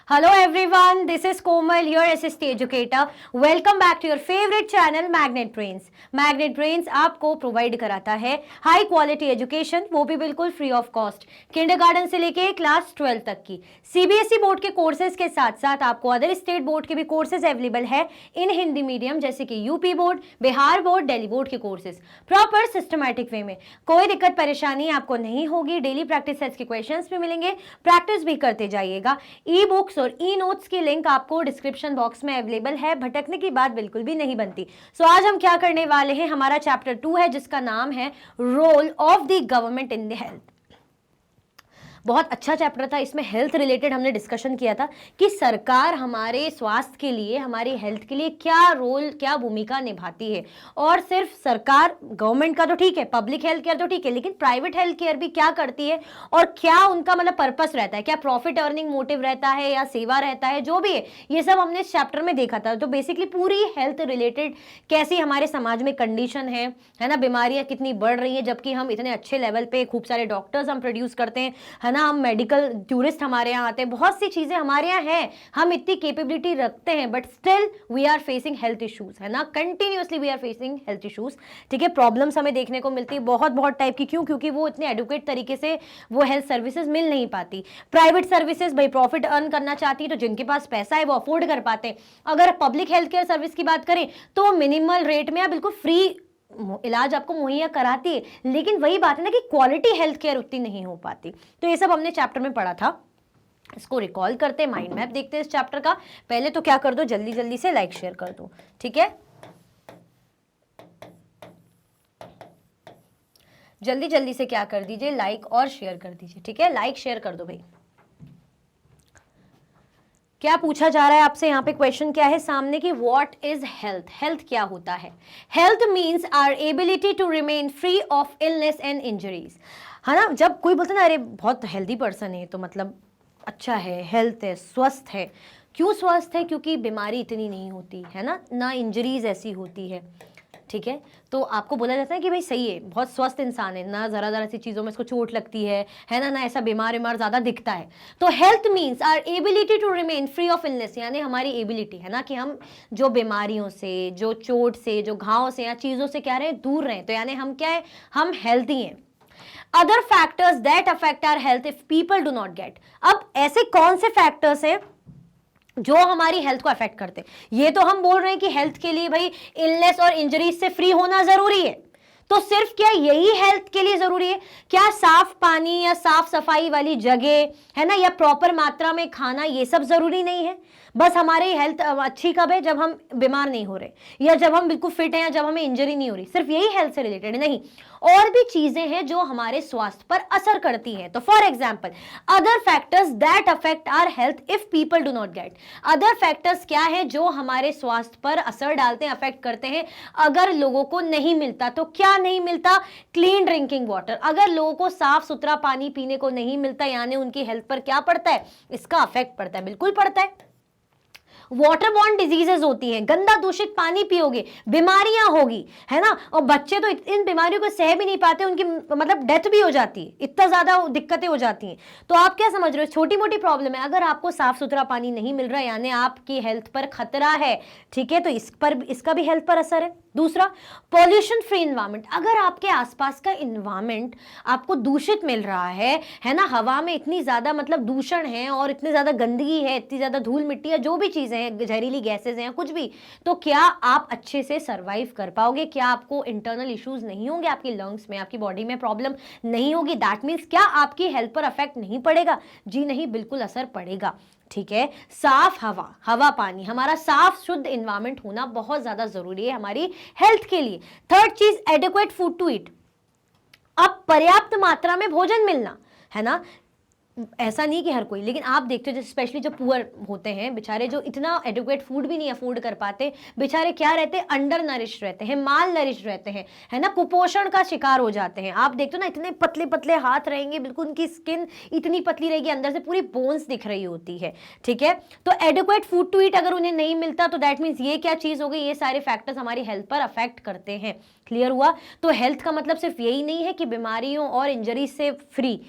Hello everyone, this is Komal, your SST educator. Welcome back to your favorite channel Magnet Brains. Magnet Brains आपको provide कराता है high quality education, वो भी बिल्कुल free of cost, kindergarten से लेके class 12 तक की सीबीएसई बोर्ड के कोर्सेज के साथ साथ आपको अदर स्टेट बोर्ड के भी कोर्सेज अवेलेबल है इन हिंदी मीडियम, जैसे कि UP board, Bihar board, Delhi board के कोर्सेज प्रॉपर सिस्टमैटिक वे में। कोई दिक्कत परेशानी आपको नहीं होगी। डेली प्रैक्टिस सेट्स के क्वेश्चंस भी मिलेंगे, प्रैक्टिस भी करते जाइएगा। ई बुक्स और ई नोट्स की लिंक आपको डिस्क्रिप्शन बॉक्स में अवेलेबल है, भटकने की बात बिल्कुल भी नहीं बनती। सो आज हम क्या करने वाले हैं, हमारा चैप्टर 2 है जिसका नाम है role of the government in the health. बहुत अच्छा चैप्टर था, इसमें हेल्थ रिलेटेड हमने डिस्कशन किया था कि सरकार हमारे स्वास्थ्य के लिए, हमारी हेल्थ के लिए क्या रोल, क्या भूमिका निभाती है। और सिर्फ सरकार, गवर्नमेंट का तो ठीक है, पब्लिक हेल्थ केयर तो ठीक है, लेकिन प्राइवेट हेल्थ केयर भी क्या करती है और क्या उनका मतलब पर्पस रहता है, क्या प्रॉफिट अर्निंग मोटिव रहता है या सेवा रहता है, जो भी है ये सब हमने इस चैप्टर में देखा था। तो बेसिकली पूरी हेल्थ रिलेटेड कैसी हमारे समाज में कंडीशन है ना, बीमारियां कितनी बढ़ रही हैं, जबकि हम इतने अच्छे लेवल पे खूब सारे डॉक्टर्स हम प्रोड्यूस करते हैं, है ना, हम मेडिकल टूरिस्ट हमारे यहाँ आते हैं, बहुत सी चीजें हमारे यहाँ हैं, हम इतनी कैपेबिलिटी रखते हैं, but still we are facing health issues, है ना, continuously we are facing health issues. ठीक है, प्रॉब्लम्स हमें देखने को मिलती है बहुत टाइप की। क्यों? क्योंकि वो इतने एडुकेट तरीके से वो हेल्थ सर्विसेज मिल नहीं पाती। प्राइवेट सर्विसेज भाई प्रॉफिट अर्न करना चाहती है, तो जिनके पास पैसा है वो अफोर्ड कर पाते हैं। अगर पब्लिक हेल्थ केयर सर्विस की बात करें तो मिनिमल रेट में या बिल्कुल फ्री इलाज आपको मुहैया कराती है, लेकिन वही बात है ना कि क्वालिटी हेल्थ केयर उतनी नहीं हो पाती। तो ये सब हमने चैप्टर में पढ़ा था, इसको रिकॉल करते, माइंड मैप देखते हैं इस चैप्टर का। पहले तो क्या कर दो, जल्दी जल्दी से लाइक शेयर कर दो, ठीक है, जल्दी जल्दी से क्या कर दीजिए, लाइक और शेयर कर दीजिए, ठीक है, लाइक शेयर कर दो भाई। क्या पूछा जा रहा है आपसे यहाँ पे, क्वेश्चन क्या है सामने की, व्हाट इज हेल्थ, हेल्थ क्या होता है। Health means our ability to remain free of illness and injuries, है ना। जब कोई बोलता है ना, अरे बहुत हेल्दी पर्सन है, तो मतलब अच्छा है, हेल्थ है, स्वस्थ है। क्यों स्वस्थ है? क्योंकि बीमारी इतनी नहीं होती है ना इंजरीज ऐसी होती है। ठीक है, तो आपको बोला जाता है कि भाई सही है, बहुत स्वस्थ इंसान है ना, जरा जरा सी चीज़ों में इसको चोट लगती है ना ऐसा बीमार ज़्यादा दिखता है। तो health means our ability to remain free of illness, यानी हमारी एबिलिटी है ना कि हम जो बीमारियों से, जो चोट से, जो घाव से या चीज़ों से क्या रहे, दूर रहें। तो यानी हम क्या है, हम हेल्थी हैं। Other factors that affect our health if people do not get, अब ऐसे कौन से फैक्टर्स हैं जो हमारी हेल्थ को अफेक्ट करते हैं। ये तो हम बोल रहे हैं कि हेल्थ के लिए भाई इलनेस और इंजरीज से फ्री होना जरूरी है, तो सिर्फ क्या यही हेल्थ के लिए जरूरी है? क्या साफ पानी या साफ सफाई वाली जगह, है ना, या प्रॉपर मात्रा में खाना, ये सब जरूरी नहीं है? बस हमारी हेल्थ अच्छी कब है? जब हम बीमार नहीं हो रहे, या जब हम बिल्कुल फिट हैं, या जब हमें इंजरी नहीं हो रही। सिर्फ यही हेल्थ से रिलेटेड नहीं, और भी चीजें हैं जो हमारे स्वास्थ्य पर असर करती हैं। तो for example, other factors that affect our health if people do not get, other factors क्या है जो हमारे स्वास्थ्य पर असर डालते हैं, अफेक्ट करते हैं, अगर लोगों को नहीं मिलता। तो क्या नहीं मिलता? क्लीन ड्रिंकिंग वाटर, अगर लोगों को साफ सुथरा पानी पीने को नहीं मिलता, यानी उनकी हेल्थ पर क्या पड़ता है, इसका अफेक्ट पड़ता है, बिल्कुल पड़ता है। वाटर बॉर्न डिजीजेस होती हैं, गंदा दूषित पानी पियोगे बीमारियां होगी, है ना, और बच्चे तो इन बीमारियों को सह भी नहीं पाते, उनकी मतलब डेथ भी हो जाती है, इतना ज्यादा दिक्कतें हो जाती हैं। तो आप क्या समझ रहे हो, छोटी मोटी प्रॉब्लम है, अगर आपको साफ सुथरा पानी नहीं मिल रहा है यानी आपकी हेल्थ पर खतरा है, ठीक है, तो इस पर, इसका भी हेल्थ पर असर है। दूसरा, पॉल्यूशन फ्री इन्वायरमेंट, अगर आपके आसपास का इन्वायरमेंट आपको दूषित मिल रहा है ना, हवा में इतनी ज्यादा मतलब दूषण है और इतनी ज्यादा गंदगी है, इतनी ज्यादा धूल मिट्टी है, जो भी चीजें हैं, जहरीली गैसेज हैं, कुछ भी, तो क्या आप अच्छे से सरवाइव कर पाओगे? क्या आपको इंटरनल इश्यूज नहीं होंगे, आपकी लंग्स में, आपकी बॉडी में प्रॉब्लम नहीं होगी? दैट मीन्स क्या आपकी हेल्थ पर अफेक्ट नहीं पड़ेगा? जी नहीं, बिल्कुल असर पड़ेगा। ठीक है, साफ हवा, हवा पानी, हमारा साफ शुद्ध एनवायरनमेंट होना बहुत ज्यादा जरूरी है हमारी हेल्थ के लिए। थर्ड चीज, एडिक्वेट फूड टू ईट, अब पर्याप्त मात्रा में भोजन मिलना, है ना, ऐसा नहीं कि हर कोई, लेकिन आप देखते हो स्पेशली जो पुअर होते हैं बेचारे, जो इतना एडुकेट फूड भी नहीं अफोर्ड कर पाते, बेचारे क्या रहते हैं, अंडर नरिश रहते हैं, माल नरिश रहते हैं, है ना, कुपोषण का शिकार हो जाते हैं। आप देखते हो ना, इतने पतले पतले हाथ रहेंगे, बिल्कुल उनकी स्किन इतनी पतली रहेगी, अंदर से पूरी बोन्स दिख रही होती है। ठीक है, तो एडुकेट फूड टू ईट अगर उन्हें नहीं मिलता, तो दैट मीन्स ये क्या चीज हो गई, ये सारे फैक्टर्स हमारी हेल्थ पर अफेक्ट करते हैं। क्लियर हुआ? तो हेल्थ का मतलब सिर्फ यही नहीं है कि बीमारियों और इंजरी से फ्री,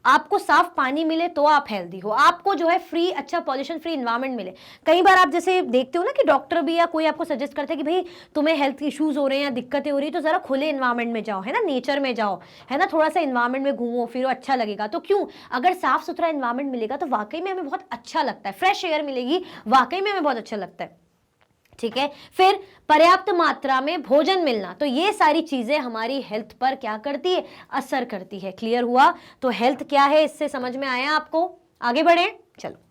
आपको साफ पानी मिले तो आप हेल्दी हो, आपको जो है फ्री, अच्छा पॉल्यूशन फ्री इन्वायरमेंट मिले। कई बार आप जैसे देखते हो ना कि डॉक्टर भी या कोई आपको सजेस्ट करता है कि भाई तुम्हें हेल्थ इश्यूज हो रहे हैं या दिक्कतें हो रही है तो जरा खुले इन्वायरमेंट में जाओ, है ना, नेचर में जाओ, है ना, थोड़ा सा इन्वायरमेंट में घूमो फिरो, अच्छा लगेगा। तो क्यों, अगर साफ सुथरा इन्वायरमेंट मिलेगा तो वाकई में हमें बहुत अच्छा लगता है, फ्रेश एयर मिलेगी, वाकई में हमें बहुत अच्छा लगता है। ठीक है, फिर पर्याप्त मात्रा में भोजन मिलना, तो ये सारी चीजें हमारी हेल्थ पर क्या करती है, असर करती है। क्लियर हुआ? तो हेल्थ क्या है, इससे समझ में आया आपको? आगे बढ़े, चलो।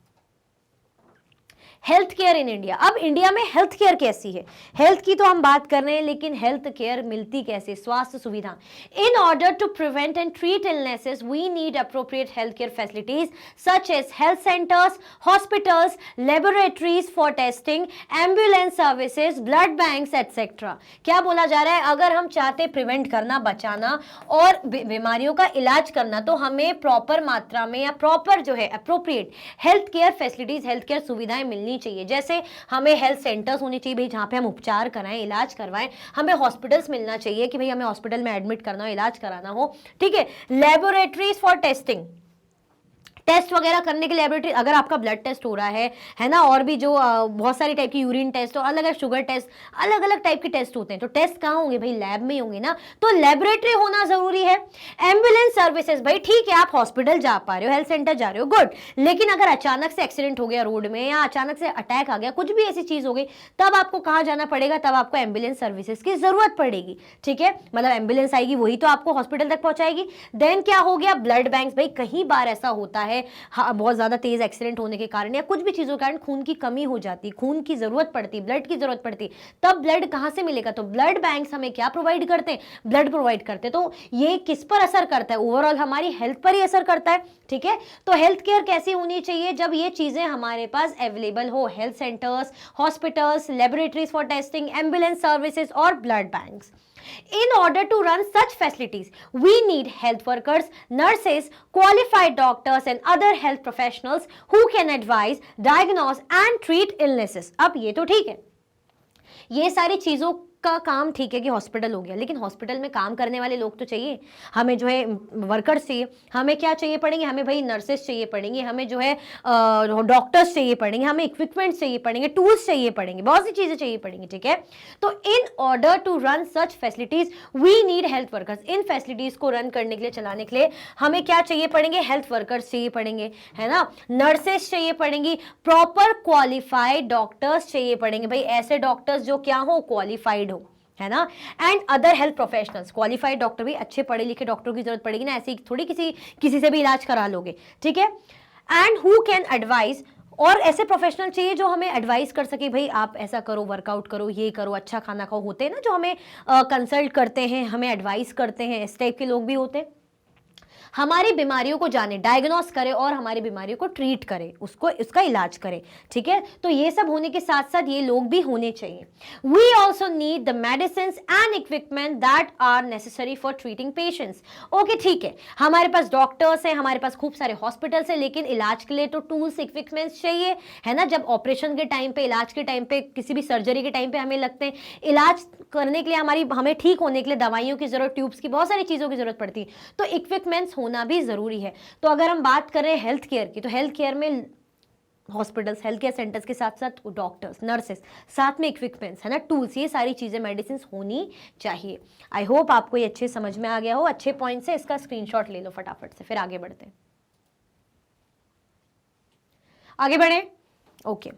Health care in India. अब इंडिया में हेल्थ केयर कैसी है, हेल्थ की तो हम बात कर रहे हैं, लेकिन हेल्थ केयर मिलती कैसे, स्वास्थ्य सुविधा। In order to prevent and treat illnesses we need appropriate health care facilities such as health centres, hospitals, laboratories for testing, ambulance services, blood banks etcetera. क्या बोला जा रहा है, अगर हम चाहते प्रिवेंट करना, बचाना और बीमारियों का इलाज करना, तो हमें प्रॉपर मात्रा में या प्रॉपर जो है appropriate health care facilities, health care सुविधाएं मिलनी चाहिए। जैसे हमें हेल्थ सेंटर्स होने चाहिए भाई जहां पे हम उपचार कराएं, इलाज करवाएं, हमें हॉस्पिटल्स मिलना चाहिए कि भाई हमें हॉस्पिटल में एडमिट करना हो, इलाज कराना हो। ठीक है, लेबोरेटरीज फॉर टेस्टिंग, टेस्ट वगैरह करने के लेबोरेटरी, अगर आपका ब्लड टेस्ट हो रहा है ना, और भी जो बहुत सारी टाइप की यूरिन टेस्ट और अलग अलग शुगर टेस्ट, अलग अलग टाइप के टेस्ट होते हैं, तो टेस्ट कहाँ होंगे भाई, लैब में होंगे ना, तो लेबोरेटरी होना जरूरी है। एम्बुलेंस सर्विसेज, भाई ठीक है आप हॉस्पिटल जा पा रहे हो, हेल्थ सेंटर जा रहे हो, गुड, लेकिन अगर अचानक से एक्सीडेंट हो गया रोड में या अचानक से अटैक आ गया, कुछ भी ऐसी चीज हो गई, तब आपको कहाँ जाना पड़ेगा, तब आपको एम्बुलेंस सर्विसेज की जरूरत पड़ेगी। ठीक है, मतलब एम्बुलेंस आएगी, वही तो आपको हॉस्पिटल तक पहुंचाएगी। देन क्या हो गया, ब्लड बैंक, भाई कई बार ऐसा होता है, हाँ, बहुत ज्यादा तेज एक्सीडेंट होने के कारण या कुछ भी चीजों के कारण खून की कमी हो जाती, खून की जरूरत पड़ती, ब्लड की जरूरत पड़ती, तब ब्लड कहां से मिलेगा, तो ब्लड बैंक्स हमें क्या प्रोवाइड करते हैं, ब्लड प्रोवाइड करते हैं। तो ये किस पर असर करता है, ओवरऑल हमारी हेल्थ पर ही असर करता है। ठीक है, तो हेल्थ केयर कैसी होनी चाहिए, जब ये चीजें हमारे पास अवेलेबल हो, health centres, hospitals, laboratories for testing, ambulance services और blood banks. In order to run such facilities, we need health workers, nurses, qualified doctors and other health professionals who can advise, diagnose and treat illnesses. अब ये तो ठीक है, ये सारी चीजों का काम ठीक है कि हॉस्पिटल हो गया, लेकिन हॉस्पिटल में काम करने वाले लोग तो चाहिए, हमें जो है वर्कर्स चाहिए, हमें क्या चाहिए पड़ेंगे, हमें भाई नर्सेस चाहिए पड़ेंगे, हमें जो है डॉक्टर्स चाहिए पड़ेंगे, हमें इक्विपमेंट्स चाहिए पड़ेंगे, टूल्स चाहिए पड़ेंगे, बहुत सी चीजें चाहिए पड़ेंगी। ठीक है, तो in order to run such facilities we need health workers. इन फैसिलिटीज को रन करने के लिए, चलाने के लिए हमें क्या चाहिए पड़ेंगे, हेल्थ वर्कर्स चाहिए पड़ेंगे, है ना, नर्सेस चाहिए पड़ेंगी, प्रॉपर क्वालिफाइड डॉक्टर्स चाहिए पड़ेंगे, भाई ऐसे डॉक्टर्स जो क्या हो, क्वालिफाइड हो, है ना, and other health professionals. Qualified doctor भी अच्छे पढ़े लिखे डॉक्टरों की जरूरत पड़ेगी ना, ऐसे ही थोड़ी किसी से भी इलाज करा लोगे। ठीक है, एंड हु कैन एडवाइज, और ऐसे प्रोफेशनल चाहिए जो हमें एडवाइस कर सके, भाई आप ऐसा करो, वर्कआउट करो, ये करो, अच्छा खाना खाओ, होते हैं ना जो हमें कंसल्ट करते हैं, हमें एडवाइस करते हैं, इस टाइप के लोग भी होते हैं। हमारी बीमारियों को जाने, डायग्नोस करे और हमारी बीमारियों को ट्रीट करे, उसका इलाज करे। ठीक है, तो ये सब होने के साथ साथ ये लोग भी होने चाहिए। We also need the medicine and equipment that are necessary for treating patients. Okay ठीक है, हमारे पास डॉक्टर्स हैं, हमारे पास खूब सारे हॉस्पिटल्स हैं, लेकिन इलाज के लिए तो टूल्स, इक्विपमेंट्स चाहिए, है ना। जब ऑपरेशन के टाइम पे, इलाज के टाइम पे, किसी भी सर्जरी के टाइम पे हमें लगते हैं, इलाज करने के लिए हमें ठीक होने के लिए दवाइयों की जरूरत, ट्यूब्स की, बहुत सारी चीजों की जरूरत पड़ती है, तो इक्विपमेंट्स होना भी जरूरी है। तो अगर हम बात कर रहे हैं हेल्थ केयर की, तो हेल्थ केयर में हॉस्पिटल्स, हेल्थ केयर सेंटर्स के साथ साथ डॉक्टर्स, नर्सेस, साथ में इक्विपमेंट्स, है ना, टूल्स, ये सारी चीजें, मेडिसिन होनी चाहिए। आई होप आपको ये अच्छे समझ में आ गया हो, अच्छे पॉइंट से इसका स्क्रीनशॉट ले लो फटाफट से, फिर आगे बढ़ते हैं। आगे बढ़े, okay.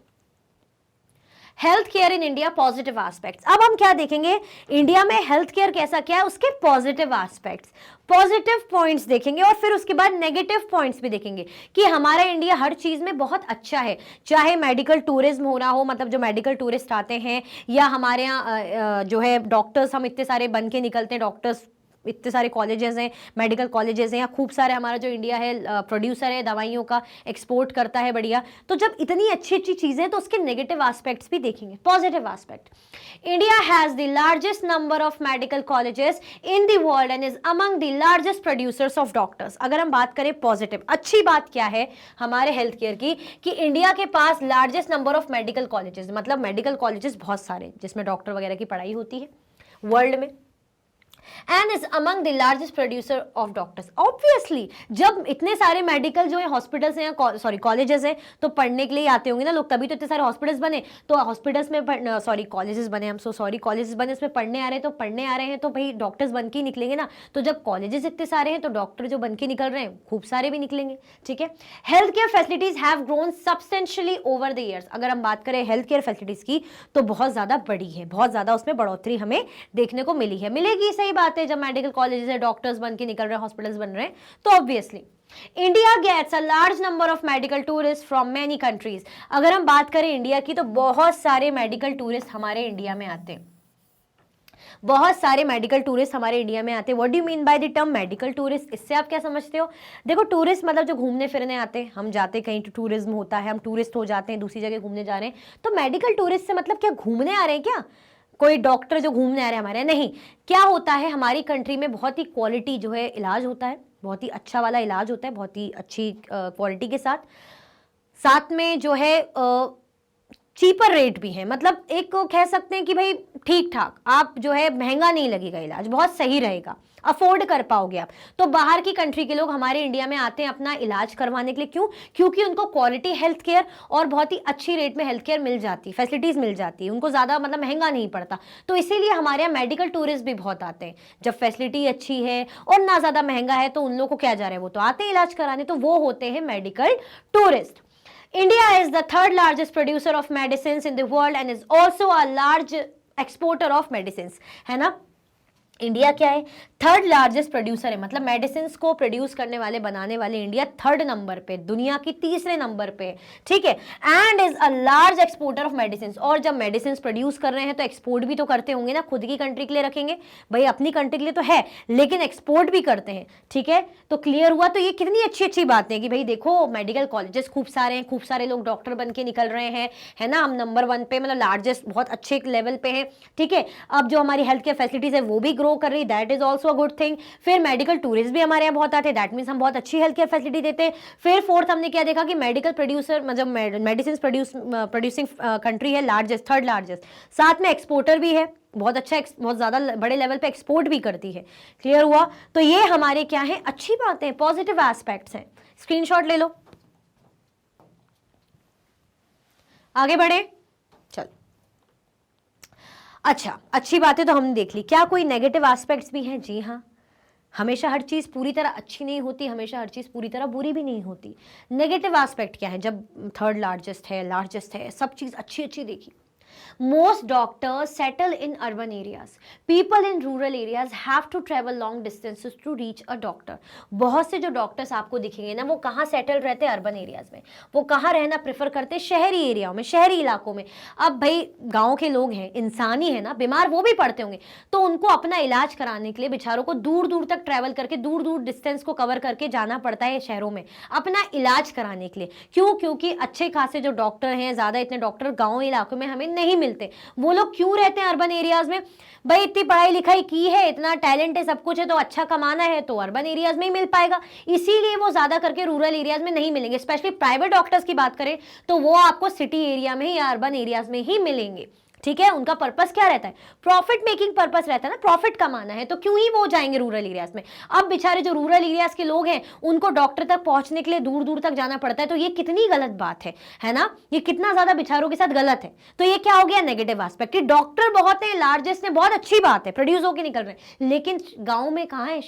Health care in India positive aspects. अब हम क्या देखेंगे, इंडिया में हेल्थ केयर कैसा क्या है, उसके पॉजिटिव एस्पेक्ट्स, पॉजिटिव पॉइंट्स देखेंगे, और फिर उसके बाद नेगेटिव पॉइंट्स भी देखेंगे कि हमारा इंडिया हर चीज में बहुत अच्छा है, चाहे मेडिकल टूरिज्म हो रहा हो, मतलब जो मेडिकल टूरिस्ट आते हैं, या हमारे यहाँ जो है डॉक्टर्स, हम इतने सारे बन के निकलते हैं डॉक्टर्स, इतने सारे कॉलेजेस हैं, मेडिकल कॉलेजेस हैं, या खूब सारे हमारा जो इंडिया है प्रोड्यूसर है दवाइयों का, एक्सपोर्ट करता है बढ़िया। तो जब इतनी अच्छी अच्छी चीजें हैं तो उसके नेगेटिव एस्पेक्ट्स भी देखेंगे। Positive aspect, India has the largest number of medical colleges in the world and is among the largest producers of doctors. अगर हम बात करें पॉजिटिव, अच्छी बात क्या है हमारे हेल्थ केयर की, कि इंडिया के पास largest number of medical colleges, मतलब मेडिकल कॉलेजेस बहुत सारे जिसमें डॉक्टर वगैरह की पढ़ाई होती है वर्ल्ड में। And is among the largest producer of doctors. Obviously जब इतने सारे मेडिकल जो है हॉस्पिटल्स हैं, सॉरी कॉलेजेस हैं, तो पढ़ने के लिए आते होंगे ना लोग, तभी तो इतने सारे हॉस्पिटल्स बने। तो हॉस्पिटल्स में सॉरी कॉलेजेस बने, हम सो सॉरी कॉलेजेस बने, उसमें पढ़ने आ रहे हैं, तो पढ़ने आ रहे हैं तो भाई डॉक्टर्स बन के ही निकलेंगे ना। तो जब कॉलेजेस इतने सारे हैं तो डॉक्टर जो बन के निकल रहे हैं खूब सारे भी निकलेंगे। ठीक है, health care facilities have grown substantially over the years. अगर हम बात करें हेल्थ केयर फैसिलिटीज की तो बहुत ज्यादा बड़ी है, बहुत ज्यादा उसमें बढ़ोतरी हमें देखने को मिली है, मिलेगी, सही बात है। जब मेडिकल कॉलेजेस है, डॉक्टर्स बन के निकल रहे हैं, हॉस्पिटल्स बन रहे हैं, तो obviously India gets a large number of medical tourist from many countries. अगर हम बात करें इंडिया की तो बहुत सारे मेडिकल टूरिस्ट हमारे इंडिया में आते हैं, बहुत सारे मेडिकल टूरिस्ट हमारे इंडिया में आते हैं। What do you mean by the term medical tourist? इससे आप क्या समझते हो? देखो टूरिस्ट मतलब जो घूमने फिरने आते हैं, हम जाते कहीं टूरिज्म होता है, हम टूरिस्ट हो जाते हैं, दूसरी जगह घूमने जा रहे हैं। तो मेडिकल टूरिस्ट से मतलब क्या घूमने आ रहे हैं क्या? कोई डॉक्टर जो घूमने आ रहे हैं हमारे? नहीं। क्या होता है, हमारी कंट्री में बहुत ही क्वालिटी जो है इलाज होता है, बहुत ही अच्छा वाला इलाज होता है, बहुत ही अच्छी क्वालिटी के साथ, साथ में जो है चीपर रेट भी है। मतलब एक कह सकते हैं कि भाई ठीक ठाक, आप जो है महंगा नहीं लगेगा इलाज, बहुत सही रहेगा, अफोर्ड कर पाओगे आप। तो बाहर की कंट्री के लोग हमारे इंडिया में आते हैं अपना इलाज करवाने के लिए। क्यों? क्योंकि उनको क्वालिटी हेल्थ केयर और बहुत ही अच्छी रेट में हेल्थ केयर मिल जाती है, फैसिलिटीज मिल जाती है, उनको ज्यादा मतलब महंगा नहीं पड़ता। तो इसीलिए हमारे यहाँ मेडिकल टूरिस्ट भी बहुत आते हैं। जब फैसिलिटी अच्छी है और ना ज्यादा महंगा है तो उन लोगों को क्या जा रहा है, वो तो आते हैं इलाज कराने, तो वो होते हैं medical tourist. India is the third largest producer of medicines in the world and is also a large exporter of medicines, है ना। इंडिया क्या है? थर्ड लार्जेस्ट प्रोड्यूसर है, मतलब मेडिसिन को प्रोड्यूस करने वाले, बनाने वाले इंडिया थर्ड नंबर पे, दुनिया की तीसरे नंबर पे। ठीक है, and is a large exporter of medicine. और जब मेडिसिन प्रोड्यूस कर रहे हैं तो एक्सपोर्ट भी तो करते होंगे ना, खुद की कंट्री के लिए रखेंगे भाई, अपनी कंट्री के लिए तो है, लेकिन एक्सपोर्ट भी करते हैं। ठीक है, तो क्लियर हुआ। तो ये कितनी अच्छी अच्छी बात है कि भाई देखो मेडिकल कॉलेजेस खूब सारे हैं, खूब सारे लोग डॉक्टर बन के निकल रहे हैं, है ना। हम नंबर 1 पे, मतलब लार्जेस्ट, बहुत अच्छे लेवल पे हैं। ठीक है, अब जो हमारी हेल्थ केयर फैसिलिटीज है वो भी ग्रो कर रही, that is also a good thing. फिर मेडिकल टूरिस्ट भी हमारे यहाँ बहुत आते हैं, दैट मीन्स हम बहुत अच्छी हेल्थ केयर फैसिलिटी देते हैं। फिर फोर्थ हमने क्या देखा कि मेडिकल प्रोड्यूसर, मतलब मेडिसिन प्रोड्यूसिंग कंट्री है, लार्जेस्ट, थर्ड लार्जेस्ट, साथ में एक्सपोर्टर भी है, बहुत अच्छा, बहुत ज्यादा बड़े लेवल पे एक्सपोर्ट भी करती है। क्लियर हुआ? तो ये हमारे क्या है, अच्छी बातें, पॉजिटिव एस्पेक्ट्स हैं। स्क्रीनशॉट ले लो, आगे बढ़े। चल, अच्छा, अच्छी बातें तो हमने देख ली, क्या कोई नेगेटिव एस्पेक्ट्स भी हैं? जी हाँ, हमेशा हर चीज पूरी तरह अच्छी नहीं होती, हमेशा हर चीज पूरी तरह बुरी भी नहीं होती। नेगेटिव एस्पेक्ट क्या है? जब थर्ड लार्जेस्ट है, सब चीज अच्छी अच्छी देखी। Most doctors settle in urban areas. People in rural areas have to travel long distances to reach a doctor. बहुत से जो डॉक्टर्स आपको दिखेंगे ना, वो कहाँ सेटल रहते हैं? अर्बन एरियाज में। वो कहाँ रहना प्रेफर करते हैं? शहरी एरियाओं में, शहरी इलाकों में। अब भाई गांव के लोग हैं, इंसान ही है ना, बीमार वो भी पड़ते होंगे, तो उनको अपना इलाज कराने के लिए बेचारों को दूर दूर तक ट्रैवल करके, दूर दूर डिस्टेंस को कवर करके जाना पड़ता है शहरों में अपना इलाज कराने के लिए। क्यों? क्योंकि अच्छे खासे जो डॉक्टर हैं, ज्यादा इतने डॉक्टर गाँव इलाकों में हमें नहीं मिलते। वो लोग क्यों रहते हैं अर्बन एरियाज में? भाई इतनी पढ़ाई लिखाई की है, इतना टैलेंट है, सब कुछ है, तो अच्छा कमाना है तो अर्बन एरियाज में ही मिल पाएगा। इसीलिए वो ज्यादा करके रूरल एरियाज में नहीं मिलेंगे। स्पेशली प्राइवेट डॉक्टर्स की बात करें तो वो आपको सिटी एरिया में या अर्बन एरियाज में ही मिलेंगे। ठीक है, उनका पर्पस क्या रहता है? प्रॉफिट मेकिंग पर्पस रहता है ना, प्रॉफिट कमाना है, तो क्यों ही वो जाएंगे रूरल एरियाज में। अब बेचारे जो रूरल एरियाज के लोग हैं, उनको डॉक्टर तक पहुंचने के लिए दूर दूर तक जाना पड़ता है, तो ये कितनी गलत बात है ना, ये कितना ज्यादा बेचारों के साथ गलत है। तो ये क्या हो गया? नेगेटिव एस्पेक्ट कि डॉक्टर बहुत है, लार्जेस्ट है, बहुत अच्छी बात है, प्रोड्यूस होकर निकल रहे हैं, लेकिन गाँव में कहाँ है,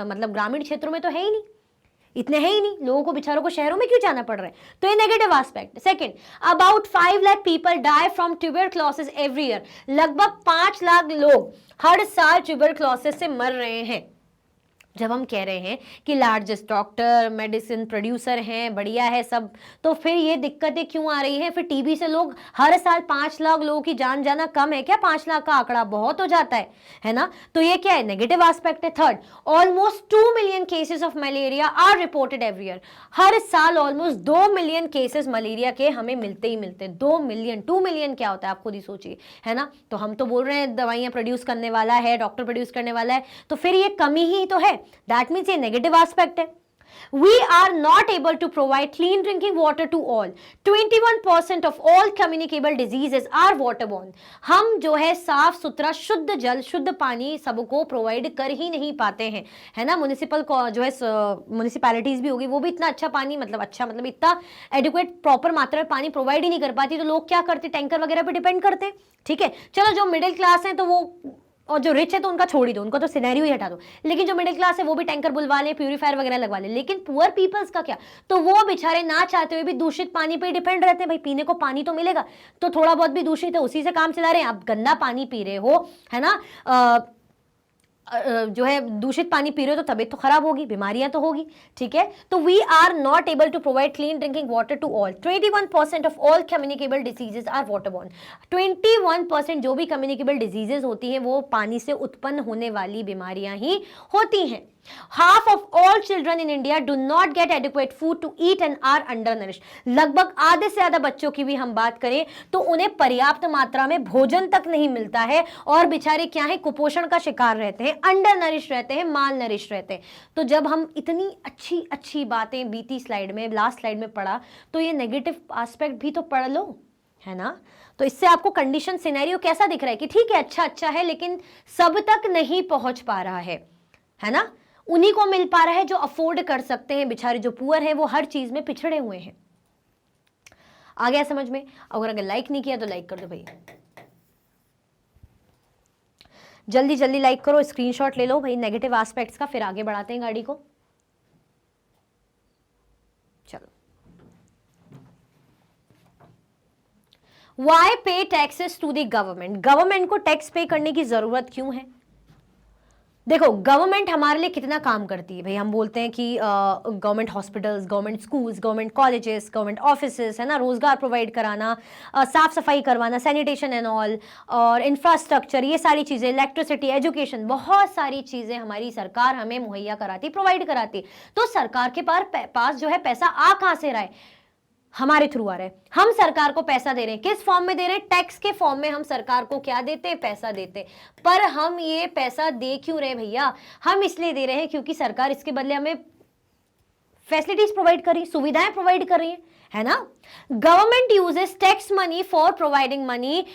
मतलब ग्रामीण क्षेत्रों में तो है ही नहीं, इतने है ही नहीं, लोगों को बेचारों को शहरों में क्यों जाना पड़ रहा है? तो ये negative aspect. Second, about 5 lakh people die from tuberculosis every year. लगभग 5 लाख लोग हर साल ट्यूबरक्लोसिस से मर रहे हैं। जब हम कह रहे हैं कि लार्जेस्ट डॉक्टर, मेडिसिन प्रोड्यूसर हैं, बढ़िया है सब, तो फिर ये दिक्कतें क्यों आ रही हैं? फिर टीबी से लोग हर साल 5 लाख लोगों की जान जाना कम है क्या? 5 लाख का आंकड़ा बहुत हो जाता है ना। तो ये क्या है? नेगेटिव एस्पेक्ट है। Third, almost 2 million cases of malaria are reported every year. हर साल ऑलमोस्ट 2 मिलियन केसेस मलेरिया के हमें मिलते ही मिलते। 2 मिलियन, 2 मिलियन क्या होता है आप खुद ही सोचिए, है ना। तो हम तो बोल रहे हैं दवाइयां प्रोड्यूस करने वाला है, डॉक्टर प्रोड्यूस करने वाला है, तो फिर ये कमी ही तो है। दैट मीन्स ये नेगेटिव एस्पेक्ट है। We are not able to provide clean drinking water to all. 21% of all communicable diseases are waterborne. हम जो है साफ सुथरा शुद्ध जल, शुद्ध पानी सबको प्रोवाइड कर ही नहीं पाते हैं, है ना। म्युनिसिपल जो है म्युनिसिपैलिटीज भी होगी, वो भी इतना अच्छा पानी, मतलब इतना एडिक्वेट प्रॉपर मात्रा में पानी प्रोवाइड ही नहीं कर पाती, तो लोग क्या करते, टैंकर वगैरह पे डिपेंड करते। ठीक है, चलो जो मिडिल क्लास है तो वो, और जो रिच है तो उनका छोड़ ही दो, उनको तो सिनेरियो ही हटा दो, लेकिन जो मिडिल क्लास है वो भी टैंकर बुलवा ले, प्यूरीफायर वगैरह लगवा ले। लेकिन पुअर पीपल्स का क्या, तो वो बेचारे ना चाहते हुए भी दूषित पानी पे डिपेंड रहते हैं। भाई पीने को पानी तो मिलेगा, तो थोड़ा बहुत भी दूषित है उसी से काम चला रहे हैं। आप गंदा पानी पी रहे हो, है ना, जो है दूषित पानी पी रहे हो तो तबीयत तो खराब होगी, बीमारियां तो होगी। ठीक है, तो we are not able to provide clean drinking water to all. 21% of all communicable diseases are waterborne. 21% जो भी कम्युनिकेबल डिजीजेस होती हैं वो पानी से उत्पन्न होने वाली बीमारियां ही होती हैं। Half of all children in India do not get adequate food to eat and are undernourished. लगभग आधे से ज्यादा बच्चों की भी हम बात करें तो उन्हें पर्याप्त मात्रा में भोजन तक नहीं मिलता है, और बेचारे क्या है, कुपोषण का शिकार रहते हैं, अंडरनरिश रहते हैं, माल नरिश रहते हैं। तो जब हम इतनी अच्छी अच्छी बातें बीती स्लाइड में, लास्ट स्लाइड में पढ़ा, तो ये नेगेटिव एस्पेक्ट भी तो पढ़ लो, है ना। तो इससे आपको कंडीशन सिनेरियो कैसा दिख रहा है कि ठीक है, अच्छा है, लेकिन सब तक नहीं पहुंच पा रहा है ना। उन्हीं को मिल पा रहा है जो अफोर्ड कर सकते हैं, बेचारे जो पुअर हैं वो हर चीज में पिछड़े हुए हैं। आ गया समझ में? अगर लाइक नहीं किया तो लाइक कर दो भाई, जल्दी जल्दी लाइक करो, स्क्रीनशॉट ले लो भाई नेगेटिव एस्पेक्ट्स का, फिर आगे बढ़ाते हैं गाड़ी को। चलो, why pay taxes to the government. Government को टैक्स पे करने की जरूरत क्यों है? देखो, गवर्नमेंट हमारे लिए कितना काम करती है भाई। हम बोलते हैं कि government hospitals, government schools, government colleges, government offices, है ना, रोजगार प्रोवाइड कराना, साफ सफाई करवाना, सैनिटेशन एंड ऑल, और इंफ्रास्ट्रक्चर, ये सारी चीज़ें, इलेक्ट्रिसिटी, एजुकेशन, बहुत सारी चीज़ें हमारी सरकार हमें मुहैया कराती, प्रोवाइड कराती। तो सरकार के पास जो है पैसा आ कहाँ से रहा है? हमारे थ्रू आ रहा है। हम सरकार को पैसा दे रहे हैं, किस फॉर्म में दे रहे हैं? टैक्स के फॉर्म में हम सरकार को क्या देते हैं? पैसा देते हैं। पर हम ये पैसा दे क्यों रहे हैं भैया? हम इसलिए दे रहे हैं क्योंकि सरकार इसके बदले हमें फैसिलिटीज प्रोवाइड कर रही, सुविधाएं प्रोवाइड कर रही है ना। Government uses tax money for providing money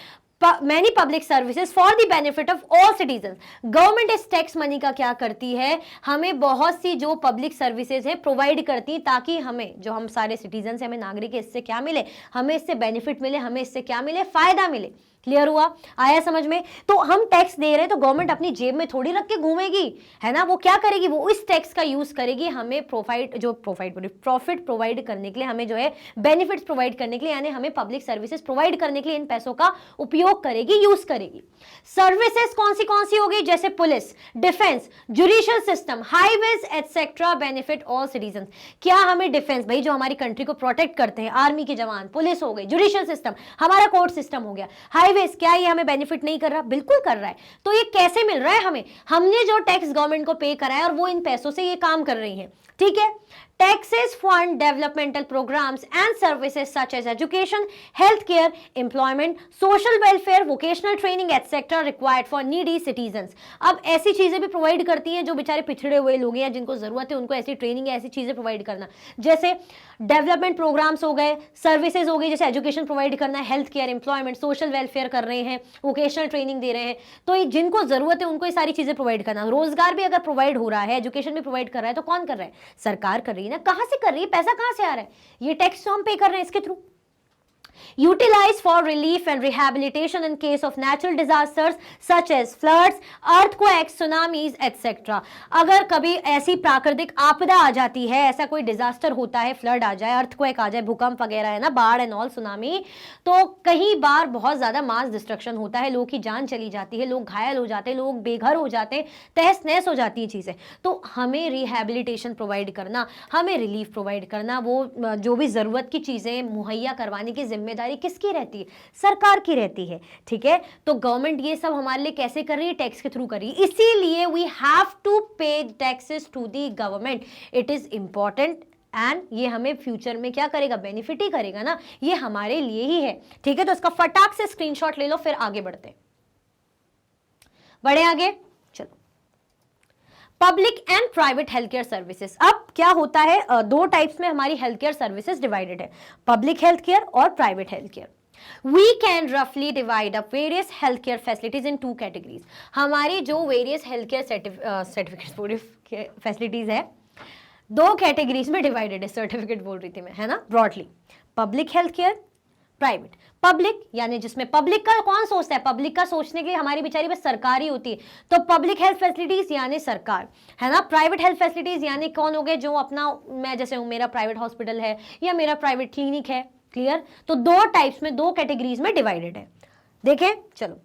many public services for the benefit of all citizens. Government इस टैक्स मनी का क्या करती है? हमें बहुत सी जो पब्लिक सर्विसेज है प्रोवाइड करती, ताकि हमें, जो हम सारे सिटीजन है, हमें नागरिक, इससे क्या मिले? हमें इससे बेनिफिट मिले, हमें इससे क्या मिले? फायदा मिले। क्लियर हुआ? आया समझ में? तो हम टैक्स दे रहे हैं तो गवर्नमेंट अपनी जेब में थोड़ी रख के घूमेगी, है ना। वो क्या करेगी? वो इस टैक्स का यूज करेगी हमें प्रॉफिट प्रोवाइड करने के लिए, हमें जो है बेनिफिट्स प्रोवाइड करने के लिए, यानी हमें पब्लिक सर्विसेज प्रोवाइड करने के लिए इन पैसों का उपयोग करेगी, यूज करेगी। सर्विसेज कौन सी होगी? जैसे police, defence, judicial system, highways etcetera benefit all citizen. क्या हमें डिफेंस, भाई जो हमारी कंट्री को प्रोटेक्ट करते हैं, आर्मी के जवान, पुलिस हो गई, जुडिशियल सिस्टम, हमारा कोर्ट सिस्टम हो गया, हाईवेज, क्या ये हमें बेनिफिट नहीं कर रहा? बिल्कुल कर रहा है। तो ये कैसे मिल रहा है हमें? हमने जो टैक्स गवर्नमेंट को पे करा है और वो इन पैसों से ये काम कर रही है। ठीक है। Taxes fund developmental programs and services such as education, healthcare, employment, social welfare, vocational training, etc. required for needy citizens. अब ऐसी चीजें भी प्रोवाइड करती हैं जो बेचारे पिछड़े हुए लोग हैं, जिनको जरूरत है, उनको ऐसी ट्रेनिंग या ऐसी चीजें प्रोवाइड करना, जैसे डेवलपमेंट प्रोग्राम्स हो गए, सर्विसेज हो गई, जैसे एजुकेशन प्रोवाइड करना, health care, employment, social welfare कर रहे हैं, वोकेशनल ट्रेनिंग दे रहे हैं। तो जिनको जरूरत है उनको ये सारी चीजें प्रोवाइड करना। रोजगार भी अगर प्रोवाइड हो रहा है, एजुकेशन भी प्रोवाइड कर रहा है, तो कौन कर रहा है? सरकार कर रही है ना। कहां से कर रही है? पैसा कहां से आ रहा है? ये टैक्स तो हम पे कर रहे हैं इसके through. Utilized for relief and rehabilitation in case of natural disasters such as floods, earthquakes, tsunamis, etc. अगर कभी ऐसी प्राकृतिक आपदा आ जाती है, ऐसा कोई डिजास्टर होता है, फ्लड आ जाए, अर्थक्वेक आ जाए, भूकंप वगैरह, है ना, बाढ़ एंड ऑल, सुनामी, तो कई बार बहुत ज्यादा मास डिस्ट्रक्शन होता है, लोगों की जान चली जाती है, लोग घायल हो जाते हैं, लोग बेघर हो जाते हैं, तहस नहस हो जाती है चीजें। तो हमें रिहेबिलिटेशन प्रोवाइड करना, हमें रिलीफ प्रोवाइड करना, वो जो भी जरूरत की चीजें मुहैया करवाने की जिम्मेदारी किसकी रहती है? सरकार की रहती है। ठीक है। तो गवर्नमेंट ये सब हमारे लिए कैसे कर रही है? टैक्स के थ्रू कर रही है। इसीलिए we have to pay taxes to the government. It is important and ये हमें फ्यूचर में क्या करेगा? बेनिफिट ही करेगा ना, ये हमारे लिए ही है। ठीक है। तो इसका फटाक से स्क्रीनशॉट ले लो, फिर आगे बढ़ते हैं। बढ़े आगे, चलो। Public and private health care services. अब क्या होता है, दो टाइप्स में हमारी हेल्थ केयर सर्विसेज डिवाइडेड है, पब्लिक हेल्थ केयर और private health care. We can roughly divide up various healthcare facilities in two categories. हमारी जो various healthcare certificates पूरी फैसिलिटीज है दो कैटेगरीज में डिवाइडेड है, सर्टिफिकेट बोल रही थी मैं, है ना, broadly public health care, private. Public यानी जिसमें पब्लिक का कौन सोचता है, पब्लिक का सोचने के लिए हमारी बेचारी बस सरकार ही होती है, तो पब्लिक हेल्थ फैसिलिटीज यानी सरकार, है ना। प्राइवेट हेल्थ फैसिलिटीज यानी कौन हो गए, जो अपना, मैं जैसे हूं, मेरा प्राइवेट हॉस्पिटल है या मेरा प्राइवेट क्लिनिक है, क्लियर। तो दो टाइप्स में, दो कैटेगरीज में डिवाइडेड है। देखें चलो,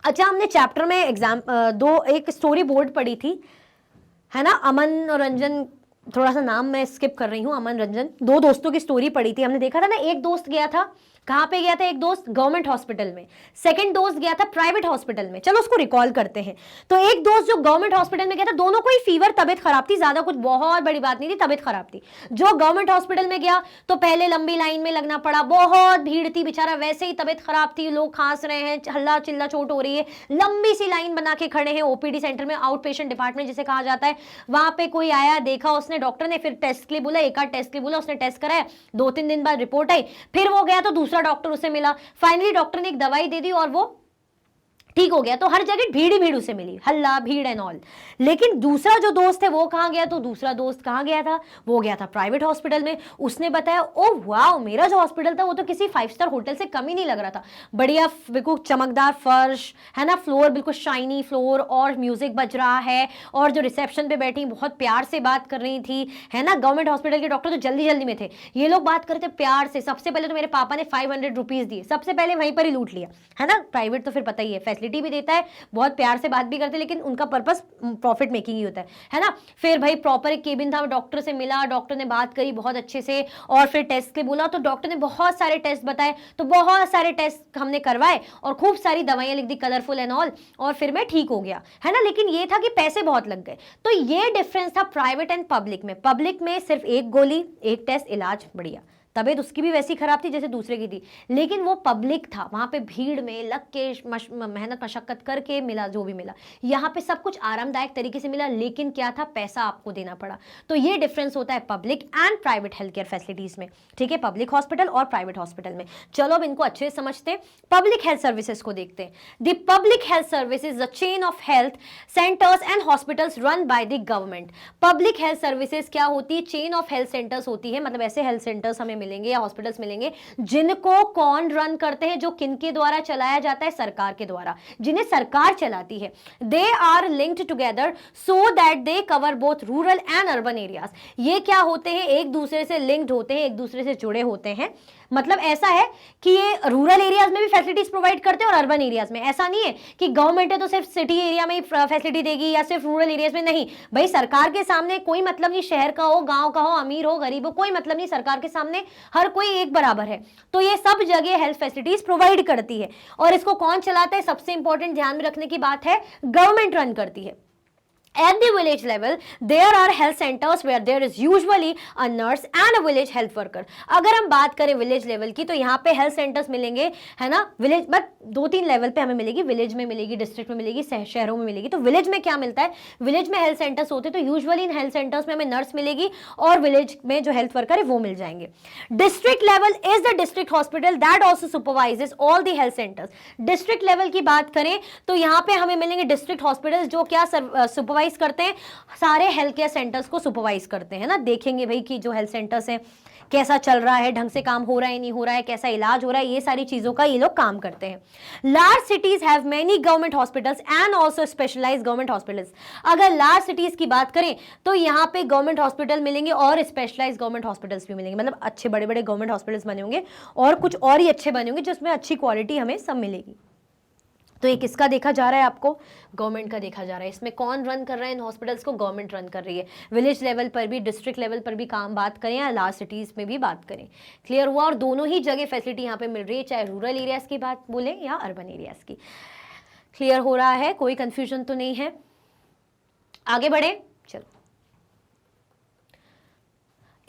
अच्छा हमने चैप्टर में एक स्टोरी बोर्ड पढ़ी थी, है ना, अमन और रंजन, थोड़ा सा नाम मैं स्किप कर रही हूँ, अमन रंजन, दो दोस्तों की स्टोरी पढ़ी थी हमने। देखा था ना, एक दोस्त गया था, कहां पे गया था, एक दोस्त गवर्नमेंट हॉस्पिटल में, सेकंड दोस्त गया था प्राइवेट हॉस्पिटल में। चलो उसको रिकॉल करते हैं। तो एक दोस्त जो गवर्नमेंट हॉस्पिटल में गया था, दोनों को ही फीवर, तबियत खराब थी, ज्यादा कुछ बहुत बड़ी बात नहीं थी, तबियत खराब थी। जो गवर्नमेंट हॉस्पिटल में गया तो पहले लंबी लाइन में लगना पड़ा, बहुत भीड़ थी, बेचारा वैसे ही तबियत खराब थी, लोग खांस रहे हैं, हल्ला चिल्ला चोट हो रही है, लंबी सी लाइन बना के खड़े हैं ओपीडी सेंटर में, आउट पेशेंट डिपार्टमेंट जिसे कहा जाता है। वहां पे कोई आया, देखा उसने, डॉक्टर ने फिर टेस्ट के लिए बोला, एक आध टेस्ट के लिए बोला, उसने टेस्ट कराया, 2-3 दिन बाद रिपोर्ट आई, फिर वो गया तो दूसरा डॉक्टर उसे मिला, फाइनली डॉक्टर ने एक दवाई दे दी और वो ठीक हो गया। तो हर जगह भीड़ ही भीड़ उसे मिली, हल्ला भीड़ एंड ऑल। लेकिन दूसरा जो दोस्त है वो कहां गया, तो दूसरा दोस्त कहां गया था, वो गया था प्राइवेट हॉस्पिटल में। उसने बताया, ओ वाओ, मेरा जो हॉस्पिटल था वो तो किसी 5 स्टार होटल से कम ही नहीं लग रहा था, बढ़िया बिल्कुल चमकदार फर्श, है ना, फ्लोर बिल्कुल शाइनी फ्लोर, और म्यूजिक बज रहा है, और जो रिसेप्शन पे बैठी बहुत प्यार से बात कर रही थी, है ना। गवर्नमेंट हॉस्पिटल के डॉक्टर तो जल्दी जल्दी में थे, ये लोग बात करते प्यार से। सबसे पहले तो मेरे पापा ने 500 रुपीज दिए, सबसे पहले वहीं पर ही लूट लिया, है ना। प्राइवेट तो फिर पता ही है, फैसिलिटी भी देता है, बहुत प्यार से बात भी करते, लेकिन उनका पर्पस प्रॉफिट मेकिंग ही होता है ना। फिर भाई प्रॉपर एक केबिन था, डॉक्टर से मिला, डॉक्टर ने बात करी बहुत अच्छे से, और फिर टेस्ट के बोला, तो डॉक्टर ने बहुत सारे टेस्ट बताए, तो बहुत सारे टेस्ट हमने करवाए और खूब सारी दवाइयां लिख दी, कलरफुल एंड ऑल, और फिर मैं ठीक हो गया, है ना। लेकिन ये था कि पैसे बहुत लग गए। तो ये डिफरेंस था प्राइवेट एंड पब्लिक में। पब्लिक में सिर्फ एक गोली, एक टेस्ट, इलाज, बढ़िया, तबीयत उसकी भी वैसी खराब थी जैसे दूसरे की थी, लेकिन वो पब्लिक था, वहां पे भीड़ में लग के मेहनत मशक्कत करके मिला जो भी मिला। यहाँ पे सब कुछ आरामदायक तरीके से मिला, लेकिन क्या था, पैसा आपको देना पड़ा। तो ये डिफरेंस होता है public and private health care facilities में, ठीक है, पब्लिक हॉस्पिटल और प्राइवेट हॉस्पिटल में। चलो अब इनको अच्छे से समझते हैं, पब्लिक हेल्थ सर्विसेज को देखते हैं। The public health service is the chain of health centres and hospitals run by the government. Public health services क्या होती है, चेन ऑफ हेल्थ सेंटर्स होती है, मतलब ऐसे हेल्थ सेंटर्स हमें मिलेंगे या हॉस्पिटल्स मिलेंगे जिनको कौन रन करते हैं, जो किनके द्वारा चलाया जाता है, सरकार के द्वारा, जिन्हें सरकार चलाती है। They are linked together so that they cover both rural and urban areas. ये क्या होते हैं, एक दूसरे से लिंक्ड होते हैं, एक दूसरे से जुड़े होते हैं। मतलब ऐसा है कि ये रूरल एरियाज में भी फैसिलिटीज प्रोवाइड करते हैं और अर्बन एरियाज में। ऐसा नहीं है कि गवर्नमेंट है तो सिर्फ सिटी एरिया में ही फैसिलिटी देगी या सिर्फ रूरल एरियाज में, नहीं भाई, सरकार के सामने कोई मतलब नहीं, शहर का हो, गांव का हो, अमीर हो, गरीब हो, कोई मतलब नहीं, सरकार के सामने हर कोई एक बराबर है। तो ये सब जगह हेल्थ फैसिलिटीज प्रोवाइड करती है। और इसको कौन चलाता है, सबसे इंपॉर्टेंट ध्यान में रखने की बात है, गवर्नमेंट रन करती है। At the village level, there are health centers where there is usually a nurse and a village health worker. अगर हम बात करें विलेज लेवल की, तो यहाँ पे हेल्थ सेंटर्स मिलेंगे, है ना, विलेज, बट 2-3 लेवल पे हमें मिलेगी, विलेज में मिलेगी, डिस्ट्रिक्ट में मिलेगी, शहरों में मिलेगी। तो विलेज में क्या मिलता है, विलेज में हेल्थ सेंटर्स होते हैं, तो यूजुअली इन हेल्थ सेंटर्स में हमें नर्स मिलेगी और विलेज में जो हेल्थ वर्कर है वो मिल जाएंगे। District level is the district hospital that also supervises all the health centres. District level की बात करें तो यहाँ पे हमें मिलेंगे डिस्ट्रिक्ट हॉस्पिटल, जो क्या सुपरवाइज करते हैं, सारे हेल्थ केयर सेंटर्स को सुपरवाइज करते हैं ना। देखेंगे भाई कि जो हेल्थ सेंटर्स हैं कैसा चल रहा है, ढंग से काम हो रहा है नहीं हो रहा है, कैसा इलाज हो रहा है, ये सारी चीजों का ये लोग काम करते हैं। Large cities have many government hospitals and also specialised government hospitals. अगर लार्ज सिटीज की बात करें तो यहाँ पे गवर्नमेंट हॉस्पिटल मिलेंगे और स्पेशलाइज्ड गवर्नमेंट हॉस्पिटल्स भी मिलेंगे, मतलब अच्छे बड़े बड़े गवर्नमेंट हॉस्पिटल्स बने होंगे और कुछ और ही अच्छे बने होंगे जिसमें अच्छी क्वालिटी हमें सब मिलेगी। तो ये किसका देखा जा रहा है, आपको गवर्नमेंट का देखा जा रहा है। इसमें कौन रन कर रहा है इन हॉस्पिटल्स को, गवर्नमेंट रन कर रही है। विलेज लेवल पर भी, डिस्ट्रिक्ट लेवल पर भी काम बात करें या लार्ज सिटीज में भी बात करें, क्लियर हुआ। और दोनों ही जगह फैसिलिटी यहाँ पे मिल रही है, चाहे रूरल एरियाज की बात बोले या अर्बन एरियाज की। क्लियर हो रहा है, कोई कंफ्यूजन तो नहीं है। आगे बढ़े, चलो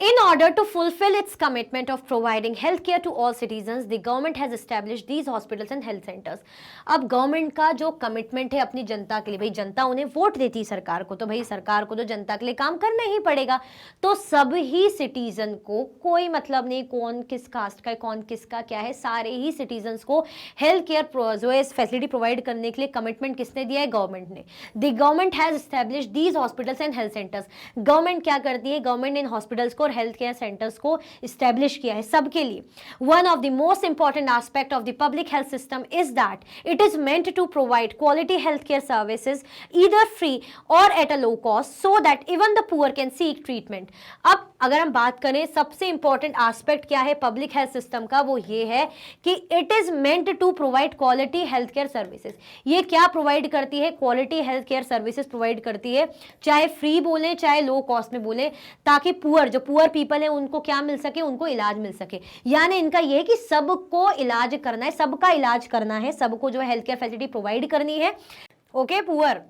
In order to fulfill its commitment of providing healthcare to all citizens, the government has established these hospitals and health centers. अब गवर्नमेंट का जो कमिटमेंट है अपनी जनता के लिए, भाई जनता उन्हें वोट देती है सरकार को, तो भाई सरकार को तो जनता के लिए काम करना ही पड़ेगा। तो सभी सिटीजन को, कोई मतलब नहीं कौन किस कास्ट का है, कौन किसका क्या है, सारे ही सिटीजन्स को हेल्थ केयर जो है फैसिलिटी प्रोवाइड करने के लिए कमिटमेंट किसने दिया है? गवर्नमेंट ने। The government has established these hospitals and health centres. Government क्या करती है? गवर्नमेंट इन हॉस्पिटल्स को और हेल्थ केयर सेंटर्स को स्टैब्लिश किया है सबके लिए। One of the most important aspect of the public health system is that it is meant to provide quality health care services either free और at a low cost so that even the poor can seek treatment. अब अगर हम बात करें सबसे important aspect क्या है public health system का, वो ये है कि it is meant to provide quality health care services. ये क्या प्रोवाइड करती है? Quality health care services provide करती है, चाहे फ्री बोले चाहे लो कॉस्ट में बोले, ताकि पुअर जो पुअर पीपल है उनको क्या मिल सके? उनको इलाज मिल सके। यानी इनका यह है कि सबको इलाज करना है, सबका इलाज करना है, सबको जो है हेल्थ केयर फैसिलिटी प्रोवाइड करनी है। ओके, पुअर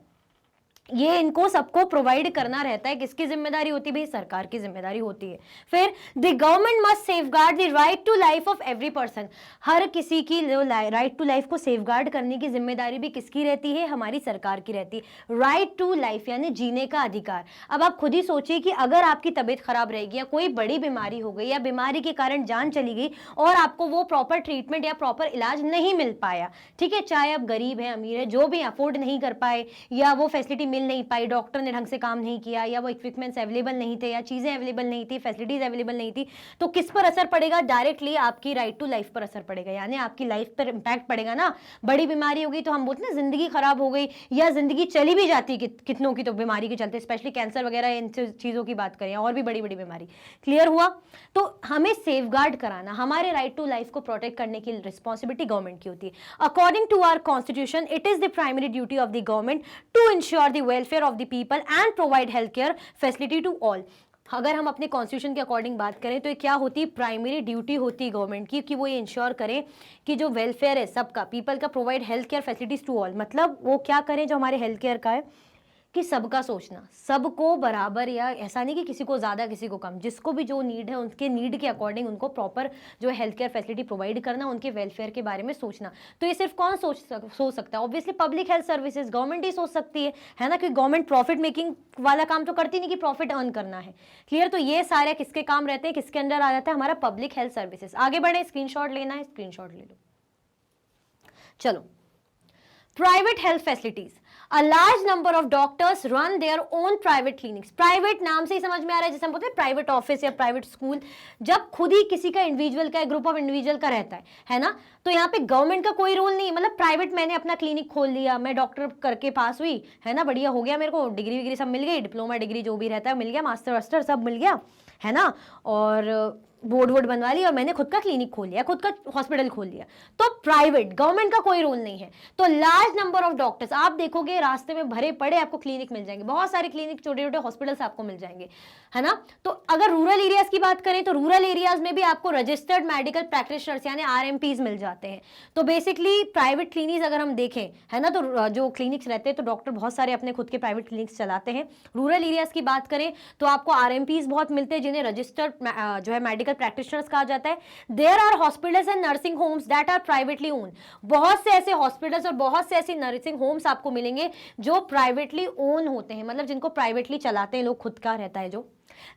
ये इनको सबको प्रोवाइड करना रहता है। किसकी जिम्मेदारी होती है? भाई सरकार की जिम्मेदारी होती है। फिर the government must safeguard the right to life of every person. हर किसी की जो राइट टू लाइफ को सेफगार्ड करने की जिम्मेदारी भी किसकी रहती है? हमारी सरकार की रहती है। राइट टू लाइफ यानी जीने का अधिकार। अब आप खुद ही सोचिए कि अगर आपकी तबीयत खराब रहेगी या कोई बड़ी बीमारी हो गई या बीमारी के कारण जान चली गई और आपको वो प्रॉपर ट्रीटमेंट या प्रॉपर इलाज नहीं मिल पाया, ठीक है, चाहे आप गरीब है अमीर है, जो भी अफोर्ड नहीं कर पाए या वो फैसिलिटी मिल नहीं पाई, डॉक्टर ने ढंग से काम नहीं किया या वो इक्विपमेंट्स अवेलेबल नहीं थे या चीजें अवेलेबल नहीं थी, फैसिलिटीज अवेलेबल नहीं थी, तो किस पर असर पड़ेगा? डायरेक्टली आपकी राइट टू लाइफ पर असर पड़ेगा, यानी आपकी लाइफ पर इंपैक्ट पड़ेगा ना। बड़ी बीमारी होगी तो हम बोलते हैं जिंदगी खराब हो गई या जिंदगी चली भी जाती कितनों की तो बीमारी के चलते, स्पेशली कैंसर वगैरह इन चीजों की बात करें और भी बड़ी बड़ी बीमारी। क्लियर हुआ? तो हमें सेफगार्ड कराना, हमारे राइट टू लाइफ को प्रोटेक्ट करने की रिस्पॉन्सिबिलिटी गवर्नमेंट की होती है। According to our constitution it is the primary duty of the government to ensure the welfare of the people and provide health care facility to all. अगर हम अपने constitution के अकॉर्डिंग बात करें तो ये क्या होती है? प्राइमरी ड्यूटी होती है गवर्नमेंट की कि वो ये इंश्योर करें कि जो वेलफेयर है सबका, पीपल का, provide health care facilities to all. मतलब वो क्या करें जो हमारे हेल्थ केयर का है कि सबका सोचना, सबको बराबर, या ऐसा नहीं कि किसी को ज़्यादा किसी को कम, जिसको भी जो नीड है उनके नीड के अकॉर्डिंग उनको प्रॉपर जो है हेल्थ केयर फैसिलिटी प्रोवाइड करना, उनके वेलफेयर के बारे में सोचना। तो ये सिर्फ कौन सोच सकता है? Obviously public health services, government ही सोच सकती है ना, कि गवर्नमेंट प्रॉफिट मेकिंग वाला काम तो करती नहीं कि प्रॉफिट अर्न करना है। क्लियर? तो ये सारे किसके काम रहते हैं, किसके अंडर आ जाता है? हमारा पब्लिक हेल्थ सर्विसेज। आगे बढ़े, स्क्रीनशॉट लेना है, स्क्रीनशॉट ले लो। चलो, private health facilities. A large number of doctors run their own private clinics. Private नाम से ही समझ में आ रहा है, जैसे हम बोलते हैं प्राइवेट ऑफिस या प्राइवेट स्कूल, जब खुद ही किसी का इंडिविजुअल का, ग्रुप ऑफ इंडिविजुअल का रहता है ना, तो यहाँ पे गवर्नमेंट का कोई रोल नहीं। मतलब प्राइवेट, मैंने अपना क्लिनिक खोल लिया, मैं डॉक्टर करके पास हुई, है ना, बढ़िया हो गया, मेरे को डिग्री विग्री सब मिल गई, डिप्लोमा डिग्री जो भी रहता है मिल गया, मास्टर वास्टर सब मिल गया, है ना, और बोर्ड वोर्ड बनवा ली और मैंने खुद का क्लिनिक खोल लिया, खुद का हॉस्पिटल खोल लिया। तो प्राइवेट, गवर्नमेंट का कोई रोल नहीं है। तो लार्ज नंबर ऑफ डॉक्टर्स, आप देखोगे रास्ते में भरे पड़े आपको क्लिनिक मिल जाएंगे, बहुत सारे क्लिनिक, छोटे छोटे हॉस्पिटल्स आपको मिल जाएंगे, है ना। तो अगर रूरल एरियाज की बात करें तो रूरल एरियाज में भी आपको रजिस्टर्ड मेडिकल प्रैक्टिशनर्स यानी RMPs मिल जाते हैं। तो बेसिकली प्राइवेट क्लिनिक्स अगर हम देखें, है ना, तो जो क्लिनिक्स रहते हैं तो डॉक्टर बहुत सारे अपने खुद के प्राइवेट क्लिनिक्स चलाते हैं। रूरल एरियाज की बात करें तो आपको RMPs बहुत मिलते हैं जिन्हें रजिस्टर्ड जो है मेडिकल प्रैक्टिशनर्स कहा जाता है। There are hospitals and nursing homes that are privately own. बहुत से ऐसे हॉस्पिटल्स और बहुत से ऐसी नर्सिंग होम्स आपको मिलेंगे जो प्राइवेटली ओन होते हैं, मतलब जिनको प्राइवेटली चलाते हैं लोग, खुद का रहता है जो।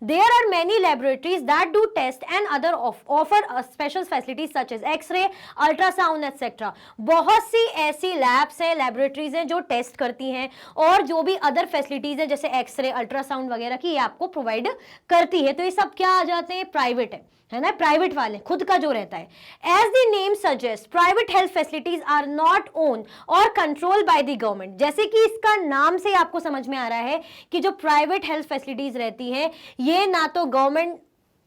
There are many laboratories that do test and other offer special facilities such as X-ray, ultrasound, etc. बहुत सी ऐसी लैब्स हैं, लैबोरेटरीज हैं जो टेस्ट करती हैं और जो भी अदर फैसिलिटीज है जैसे एक्सरे, अल्ट्रासाउंड वगैरह की, ये आपको प्रोवाइड करती है। तो ये सब क्या आ जाते हैं? प्राइवेट है ना, प्राइवेट वाले, खुद का जो रहता है। As the name suggest, private health facilities are not own और कंट्रोल बाय द गवर्नमेंट। जैसे कि इसका नाम से आपको समझ में आ रहा है कि जो प्राइवेट हेल्थ फैसिलिटीज रहती है ये ना तो गवर्नमेंट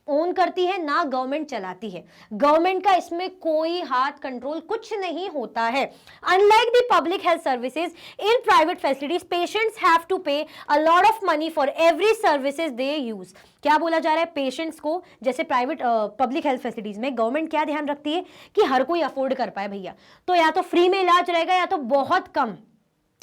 ओन करती है ना गवर्नमेंट चलाती है, गवर्नमेंट का इसमें कोई हाथ, कंट्रोल कुछ नहीं होता है। Unlike the public health services in private facilities, patients have to pay a lot of money for every services they use. क्या बोला जा रहा है? पेशेंट्स को, जैसे प्राइवेट पब्लिक हेल्थ फैसिलिटीज में गवर्नमेंट क्या ध्यान रखती है कि हर कोई अफोर्ड कर पाए भैया, तो या तो फ्री में इलाज रहेगा या तो बहुत कम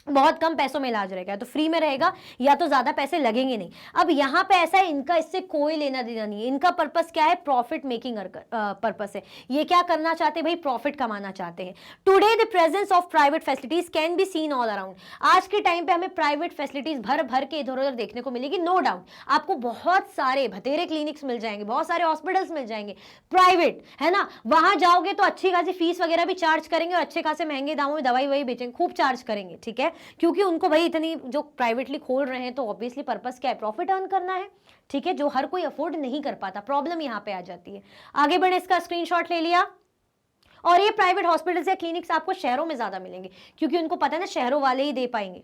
बहुत कम पैसों में इलाज रहेगा, तो फ्री में रहेगा या तो ज्यादा पैसे लगेंगे नहीं। अब यहाँ पे ऐसा है, इनका इससे कोई लेना देना नहीं है। इनका पर्पस क्या है? प्रॉफिट मेकिंग पर्पस है। ये क्या करना चाहते हैं भाई? प्रॉफिट कमाना चाहते हैं। Today the presence of private facilities can be seen all around. आज के टाइम पे हमें प्राइवेट फैसिलिटीज भर भर के इधर उधर देखने को मिलेगी, नो डाउट। आपको बहुत सारे भतेरे क्लिनिक्स मिल जाएंगे, बहुत सारे हॉस्पिटल्स मिल जाएंगे प्राइवेट, है ना। वहां जाओगे तो अच्छी खासी फीस वगैरह भी चार्ज करेंगे और अच्छे खासे महंगे दामों में दवाई वही बेचेंगे, खूब चार्ज करेंगे, ठीक है, क्योंकि उनको भाई इतनी जो प्राइवेटली खोल रहे हैं तो ऑब्वियसली पर्पस क्या है? प्रॉफिट अर्न करना है, ठीक है, जो हर कोई अफोर्ड नहीं कर पाता। प्रॉब्लम यहां पे आ जाती है। आगे बढ़े, इसका स्क्रीनशॉट ले लिया। और ये प्राइवेट हॉस्पिटल्स या क्लिनिक्स आपको शहरों में ज्यादा मिलेंगे, क्योंकि उनको पता है ना शहरों वाले ही दे पाएंगे।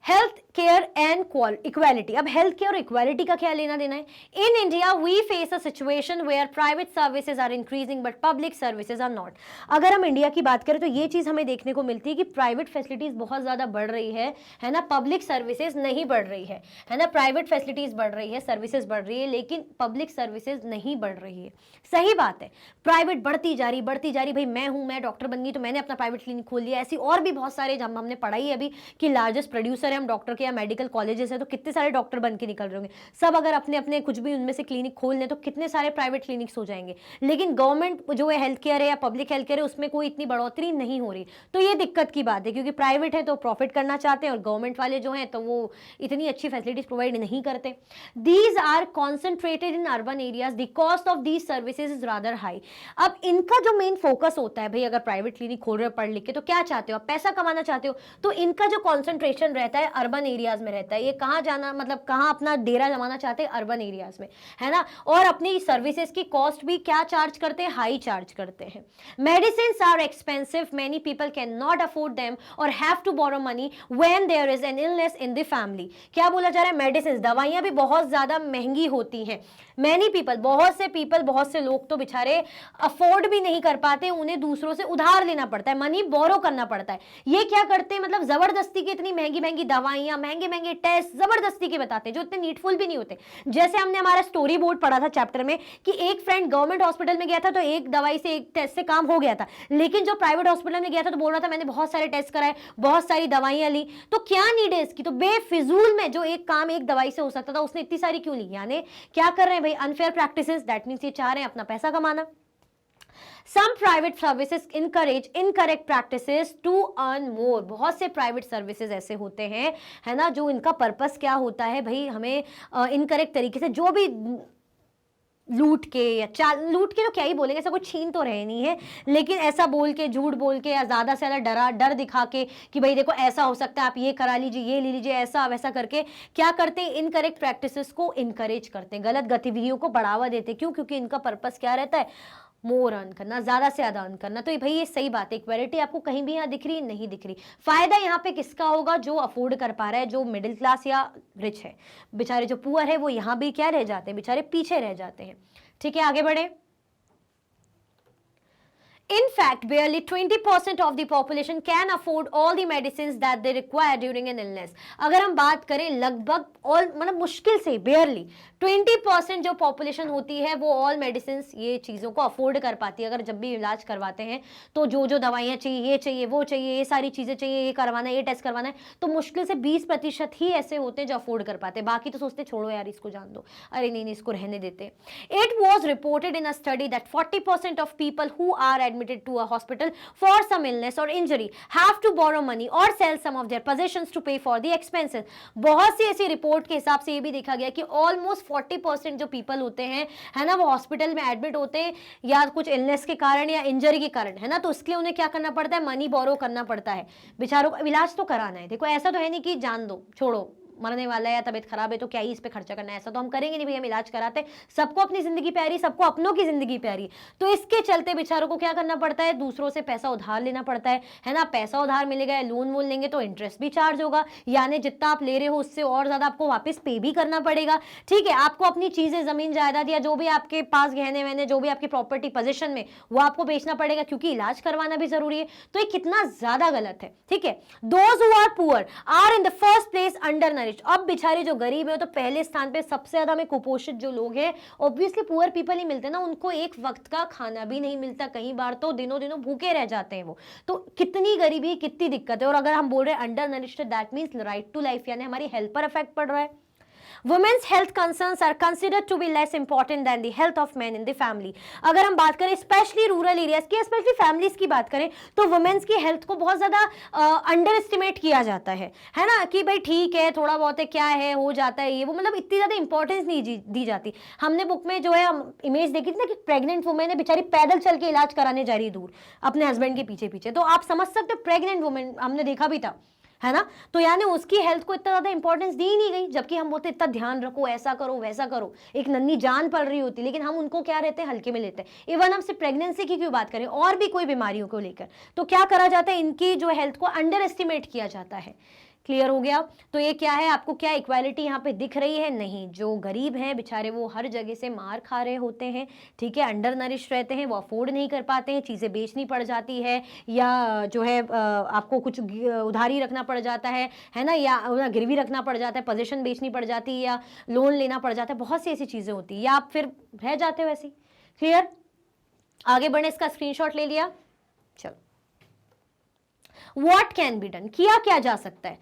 Health care and equality. अब हेल्थ केयर और इक्वालिटी का क्या लेना देना है? In India we face a situation where private services are increasing but public services are not. अगर हम इंडिया की बात करें तो ये चीज हमें देखने को मिलती है कि प्राइवेट फैसिलिटीज बहुत ज्यादा बढ़ रही है ना, पब्लिक सर्विसेज नहीं बढ़ रही है ना। प्राइवेट फैसिलिटीज बढ़ रही है, सर्विसेज बढ़ रही है, लेकिन पब्लिक सर्विसेज नहीं बढ़ रही है। सही बात है, प्राइवेट बढ़ती जा रही भाई। मैं डॉक्टर बन गई तो मैंने अपना प्राइवेट क्लिनिक खोल लिया। ऐसी और भी बहुत सारे, हमने पढ़ाई अभी कि लार्जेस्ट प्रोड्यूसर हम डॉक्टर के या मेडिकल कॉलेजेस है, तो कितने सारे डॉक्टर बन के निकल रहे होंगे सब। अगर अपने अपने कुछ भी उनमें से क्लिनिक खोल लें तो कितने सारे प्राइवेट क्लिनिक्स हो जाएंगे। लेकिन गवर्नमेंट जो है हेल्थ केयर है या पब्लिक हेल्थ केयर है, उसमें कोई इतनी बढ़ोतरी नहीं हो रही। तो ये दिक्कत की बात है, क्योंकि प्राइवेट है तो प्रॉफिट करना चाहते हैं और गवर्नमेंट वाले जो हैं तो वो इतनी अच्छी फैसिलिटीज प्रोवाइड नहीं करते। These are concentrated in urban areas, the cost of these services is rather high. अब इनका जो मेन फोकस होता है भाई, अगर प्राइवेट क्लिनिक खोल रहे हो पढ़ लिख के, तो क्या चाहते हो आप? पैसा कमाना चाहते हो। तो इनका जो कॉन्सेंट्रेशन रहता है अर्बन एरियाज में रहता है। ये कहाँ जाना, मतलब कहाँ अपना डेरा जमाना चाहते हैं? अर्बन एरियाज में, है ना। और अपनी सर्विसेज की कॉस्ट भी क्या चार्ज करते हैं? हाई चार्ज करते हैं। Medicine are expensive, many people can not afford them और have to borrow money when there is an illness in the family. क्या बोला जा रहा है? मेडिसिन, दवाइयां भी बहुत ज्यादा महंगी होती हैं। मैनी पीपल, बहुत से लोग तो बेचारे अफोर्ड भी नहीं कर पाते, उन्हें दूसरों से उधार लेना पड़ता है, मनी बोरो करना पड़ता है। ये क्या करते हैं? मतलब जबरदस्ती की इतनी महंगी महंगी दवाइयां, महंगे महंगे टेस्ट जबरदस्ती के बताते हैं, जो इतने नीडफुल भी नहीं होते। जैसे हमने हमारा स्टोरी बोर्ड पढ़ा था चैप्टर में कि एक फ्रेंड गवर्नमेंट हॉस्पिटल में गया था तो एक दवाई से, एक टेस्ट से काम हो गया था, लेकिन जो प्राइवेट हॉस्पिटल में गया था तो बोल रहा था मैंने बहुत सारे टेस्ट कराए, बहुत सारी दवाइयां ली। तो क्या नीड है इसकी? तो बेफिजूल में जो एक काम एक दवाई से हो सकता था उसने इतनी सारी क्यों ली? यानी क्या कर रहे हैं भाई? Unfair practices. दैट मींस ये चाह रहे हैं अपना पैसा कमाना। Some private services encourage incorrect practices to earn more। बहुत से प्राइवेट सर्विसेज ऐसे होते हैं, है ना, जो इनका पर्पस क्या होता है भाई? हमें इनकरेक्ट तरीके से जो भी लूट के या लूट के तो क्या ही बोलेंगे, ऐसा कुछ छीन तो रहे नहीं है, लेकिन ऐसा बोल के, झूठ बोल के या ज्यादा से ज्यादा डर दिखा के कि भाई देखो ऐसा हो सकता है, आप ये करा लीजिए, ये ले लीजिए, ऐसा वैसा करके क्या करते हैं? इनकरेक्ट प्रैक्टिसेस को इनकरेज करते हैं, गलत गतिविधियों को बढ़ावा देते हैं। क्यों? क्योंकि इनका पर्पस क्या रहता है? मोर अर्न करना, ज्यादा से ज्यादा अर्न करना। तो भाई ये सही बात है, इक्वालिटी आपको कहीं भी यहाँ दिख रही? नहीं दिख रही। फायदा यहाँ पे किसका होगा? जो अफोर्ड कर पा रहा है, जो मिडिल क्लास या रिच है। बेचारे जो पुअर है वो यहाँ भी क्या रह जाते हैं? बेचारे पीछे रह जाते हैं। ठीक है, आगे बढ़े। In fact, barely 20% of the population can afford all the medicines that they require during an illness। अगर हम बात करें लगभग ऑल, मतलब मुश्किल से barely 20% जो पॉपुलेशन होती है वो ऑल मेडिसिन, ये चीज़ों को अफोर्ड कर पाती है। अगर जब भी इलाज करवाते हैं तो जो दवाइयाँ चाहिए, ये चाहिए, वो चाहिए, ये सारी चीज़ें चाहिए, ये करवाना है, ये टेस्ट करवाना है, तो मुश्किल से 20% ही ऐसे होते हैं जो अफोर्ड कर पाते हैं। बाकी तो सोचते छोड़ो यार, इसको जान दो, अरे नहीं इसको रहने देते। It was reported in a study that 40% of people who are admitted to a hospital for some illness or injury have to borrow money or sell some of their possessions to pay for the expenses। बहुत सी ऐसी report के हिसाब से ये भी देखा गया कि ऑलमोस्ट 40% जो पीपल होते हैं, है ना, वो हॉस्पिटल में एडमिट होते हैं या कुछ इलनेस के कारण या इंजरी के कारण, है ना, तो उसके लिए उन्हें क्या करना पड़ता है? मनी बोरो करना पड़ता है। बेचारों को इलाज तो कराना है। देखो ऐसा तो है नहीं कि जान दो, छोड़ो, मरने वाला है या तबीयत खराब है तो क्या ही इस पे खर्चा करना है, ऐसा तो हम करेंगे नहीं भाई, हम इलाज कराते हैं। सबको अपनी जिंदगी प्यारी, सबको अपनों की जिंदगी प्यारी। तो इसके चलते बेचारों को क्या करना पड़ता है? दूसरों से पैसा उधार लेना पड़ता है ना। पैसा उधार मिलेगा, लोन वोन लेंगे तो इंटरेस्ट भी चार्ज होगा, यानी जितना आप ले रहे हो उससे और ज्यादा आपको वापस पे भी करना पड़ेगा। ठीक है, आपको अपनी चीजें, जमीन जायदाद या जो भी आपके पास गहने वहने, जो भी आपकी प्रॉपर्टी पोजीशन में, वो आपको बेचना पड़ेगा, क्योंकि इलाज करवाना भी जरूरी है। तो ये कितना ज्यादा गलत है। ठीक है, those who are poor are in the first place under nourished. अब बेचारे जो गरीब है तो पहले स्थान पे सबसे ज्यादा में कुपोषित जो लोग हैं, ऑब्वियसली पुअर पीपल ही मिलते हैं ना, उनको एक वक्त का खाना भी नहीं मिलता, कई बार तो दिनों दिनों भूखे रह जाते हैं वो। तो कितनी गरीबी, कितनी दिक्कत है। और अगर हम बोल रहे हैं under nourished, that means right to life, यानी हमारी हेल्थ पर इफेक्ट पड़ रहा है। Women's health concerns are considered to be less important than the health of men in the family। अगर हम बात करें स्पेशली रूरल एरियाज की, स्पेशली फैमिलीज की बात करें, तो वुमेन्स की हेल्थ को बहुत ज्यादा अंडर एस्टिमेट किया जाता है ना, कि भाई ठीक है थोड़ा बहुत है, क्या है, हो जाता है ये वो, मतलब इतनी ज्यादा इंपॉर्टेंस नहीं दी जाती। हमने बुक में जो है इमेज देखी थी ना कि प्रेग्नेंट वुमेन है बेचारी पैदल चल के इलाज कराने जा रही है दूर अपने हस्बैंड के पीछे पीछे, तो आप समझ सकते हो प्रेग्नेंट वुमेन हमने देखा भी था, है ना। तो यानी उसकी हेल्थ को इतना ज्यादा इंपॉर्टेंस दी ही नहीं गई, जबकि हम बोलते इतना ध्यान रखो, ऐसा करो वैसा करो, एक नन्ही जान पड़ रही होती, लेकिन हम उनको क्या रहते हैं, हल्के में लेते हैं। इवन हम सिर्फ प्रेगनेंसी की क्यों बात करें, और भी कोई बीमारियों को लेकर, तो क्या करा जाता है, इनकी जो हेल्थ को अंडर एस्टिमेट किया जाता है। क्लियर हो गया। तो ये क्या है, आपको क्या इक्वालिटी यहाँ पे दिख रही है? नहीं, जो गरीब हैं बेचारे वो हर जगह से मार खा रहे होते हैं, ठीक है, अंडर नरिश रहते हैं, वो अफोर्ड नहीं कर पाते हैं, चीज़ें बेचनी पड़ जाती है, या जो है आपको कुछ उधारी रखना पड़ जाता है ना, या गिरवी रखना पड़ जाता है, पोजीशन बेचनी पड़ जाती है, या लोन लेना पड़ जाता है, बहुत सी ऐसी चीज़ें होती है, या आप फिर रह जाते हो ऐसे। क्लियर, आगे बढ़े, इसका स्क्रीनशॉट ले लिया, चलो। What can be done? किया क्या जा सकता है?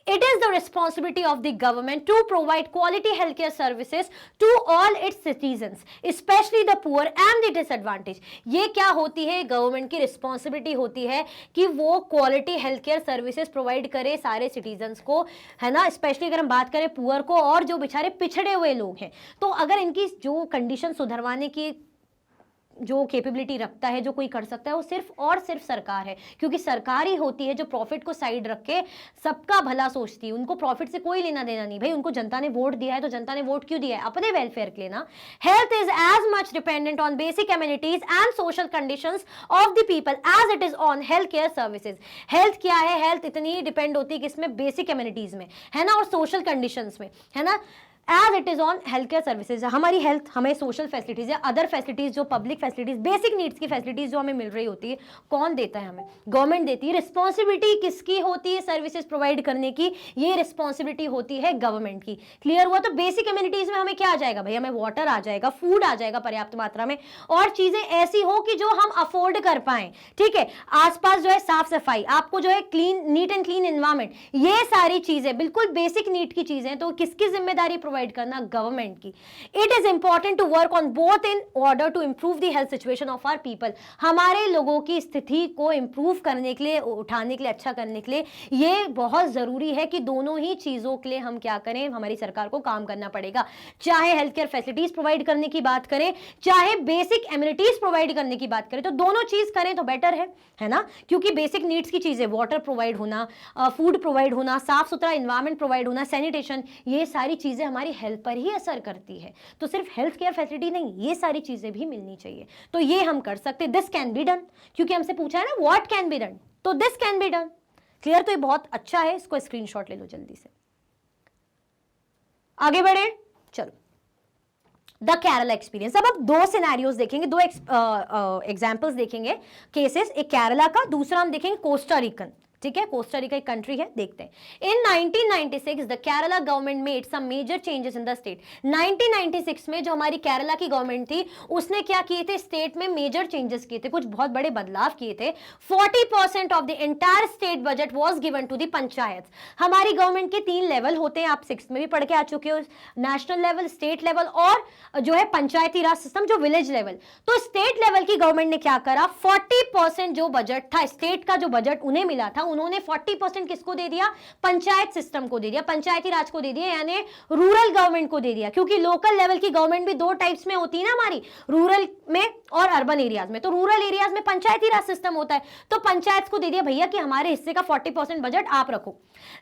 It is the responsibility of the government to provide quality healthcare services to all its citizens, especially the poor and the disadvantaged। ये क्या होती है, गवर्नमेंट की रिस्पॉन्सिबिलिटी होती है कि वो quality health care services provide करे सारे सिटीजन्स को, है ना। स्पेशली अगर हम बात करें पुअर को और जो बेचारे पिछड़े हुए लोग हैं, तो अगर इनकी जो कंडीशन सुधरवाने की जो कैपेबिलिटी रखता है, जो कोई कर सकता है, वो सिर्फ और सिर्फ सरकार है, क्योंकि सरकार ही होती है जो प्रॉफिट को साइड रख के सबका भला सोचती है। उनको प्रॉफिट से कोई लेना देना नहीं, भाई उनको जनता ने वोट दिया है, तो जनता ने वोट क्यों दिया है? अपने वेलफेयर के लिए ना। Health is as much dependent on basic amenities and social conditions of the people as it is on health care services. Health क्या है, हेल्थ इतनी डिपेंड होती है किसमें, बेसिक एमिनिटीज में, है ना, और सोशल कंडीशंस में, है ना, as it is on health care services. हमारी हेल्थ हमें सोशल फैसिलिटीज या अदर फैसिलिटीज, जो पब्लिक फैसिलिटीज, बेसिक नीड्स की फैसिलिटीज जो हमें मिल रही होती है, कौन देता है? हमें गवर्नमेंट देती है। रिस्पॉन्सिबिलिटी किसकी होती है सर्विसेज प्रोवाइड करने की? ये रिस्पॉन्सिबिलिटी होती है गवर्नमेंट की। क्लियर हुआ? तो बेसिक एमिनिटीज में हमें क्या आ जाएगा भाई, हमें वाटर आ जाएगा, फूड आ जाएगा पर्याप्त मात्रा में, और चीजें ऐसी हो कि जो हम अफोर्ड कर पाए, ठीक है। आसपास जो है साफ सफाई, आपको जो है clean, neat and clean environment, ये सारी चीजें बिल्कुल बेसिक नीड की चीजें, तो किसकी जिम्मेदारी प्रोवाइड करना? गवर्नमेंट की। It is important to work on both in order to improve the health situation of our people. हमारे लोगों की स्थिति को इंप्रूव करने के लिए, उठाने के लिए, अच्छा करने के लिए ये बहुत जरूरी है कि दोनों ही चीजों के लिए हम क्या करें, हमारी सरकार को काम करना पड़ेगा। चाहे हेल्थ केयर फैसिलिटीज प्रोवाइड करने की बात करें, चाहे बेसिक एमिनिटीज प्रोवाइड करने की बात करें, तो दोनों चीज करें तो बेटर है ना, क्योंकि बेसिक नीड्स की चीजें, वाटर प्रोवाइड होना, फूड प्रोवाइड होना, साफ सुथरा एनवायरमेंट प्रोवाइड होना, सैनिटेशन, ये सारी चीजें हमारी हेल्थ पर ही असर करती है। तो सिर्फ हेल्थ केयर फैसिलिटी नहीं, ये सारी चीजें भी मिलनी चाहिए। तो ये हम कर सकते, दिस कैन बी डन, क्योंकि हमसे पूछा है ना व्हाट कैन बी डन, तो this can be done. Clear? तो ये बहुत अच्छा है, इसको स्क्रीनशॉट ले लो जल्दी से। आगे बढ़े, चलो। The Kerala experience. अब आप दो सिनेरियोज देखेंगे, दो एग्जाम्पल्स देखेंगे, केसेस, एक केरला का, दूसरा हम देखेंगे कोस्टा रिकन, ठीक है। कोस्टा रिका एक कंट्री है, देखते हैं। In 1996 the Kerala government made some major changes in the state. 1996 में जो हमारी केरला की गवर्नमेंट थी, उसने क्या किए थे, स्टेट में मेजर चेंजेस किए थे, कुछ बहुत बड़े बदलाव किए थे। 40% of the entire state budget was given to the panchayat. हमारी गवर्नमेंट के 3 लेवल होते हैं, आप 6th में भी पढ़ के आ चुके हो, नेशनल लेवल, स्टेट लेवल और जो है पंचायती राज सिस्टम, जो विलेज लेवल। तो स्टेट लेवल की गवर्नमेंट ने क्या करा, 40% जो बजट था, स्टेट का जो बजट उन्हें मिला था, उन्होंने 40% किसको दे दिया, पंचायत सिस्टम को दे दिया, पंचायती राज को दे दिया, यानी रूरल गवर्नमेंट को दे दिया। क्योंकि लोकल लेवल की गवर्नमेंट भी 2 टाइप्स में होती है ना हमारी, रूरल में और अर्बन एरियाज में। तो रूरल एरियाज में पंचायती राज सिस्टम होता है, तो पंचायत को दे दिया भैया कि हमारे हिस्से का 40% बजट आप रखो।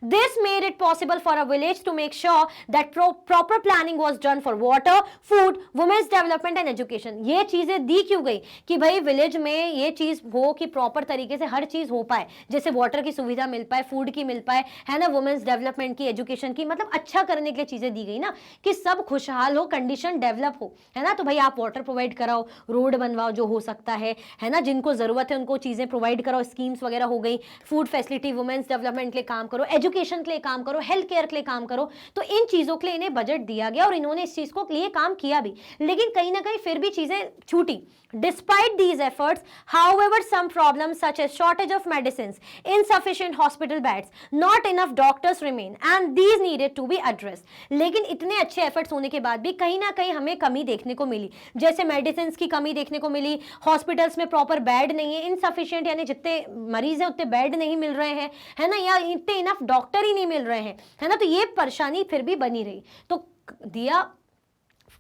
This made it possible for a village to make sure that proper planning was done for water, food, women's development and education. ये चीजें दी क्यों गई कि भाई विलेज में ये चीज हो कि प्रॉपर तरीके से हर चीज हो पाए, जैसे वाटर वाटर की सुविधा मिल पाए, फूड की मिल पाए, है ना, वुमेन्स डेवलपमेंट की, एजुकेशन की, मतलब अच्छा करने के लिए चीजें दी गई ना, कि सब खुशहाल हो, कंडीशन डेवलप हो, है ना। तो भाई आप वाटर प्रोवाइड कराओ, रोड बनवाओ जो हो सकता है ना, जिनको जरूरत है उनको चीजें प्रोवाइड कराओ, स्कीम्स वगैरह हो गई, फूड फैसिलिटी, वुमेन्स डेवलपमेंट के लिए काम करो, एजुकेशन के लिए काम करो, हेल्थ केयर के लिए काम करो। तो इन चीजों के लिए इन्हें बजट दिया गया और इन्होंने इस चीज को लिए काम किया भी, लेकिन कहीं ना कहीं फिर भी चीजें छूटी। Despite these efforts, however, some problems such as shortage of medicines, insufficient hospital beds, not enough doctors remain, and these needed to be addressed. लेकिन इतने अच्छे efforts होने के बाद भी कहीं ना कहीं हमें कमी देखने को मिली, जैसे मेडिसिन की कमी देखने को मिली, हॉस्पिटल्स में प्रॉपर बेड नहीं है, इनसफिशिएंट यानी जितने मरीज हैं उतने बेड नहीं मिल रहे हैं, है ना, या इतने इनफ डॉक्टर ही नहीं मिल रहे हैं, है ना। तो ये परेशानी फिर भी बनी रही। तो दिया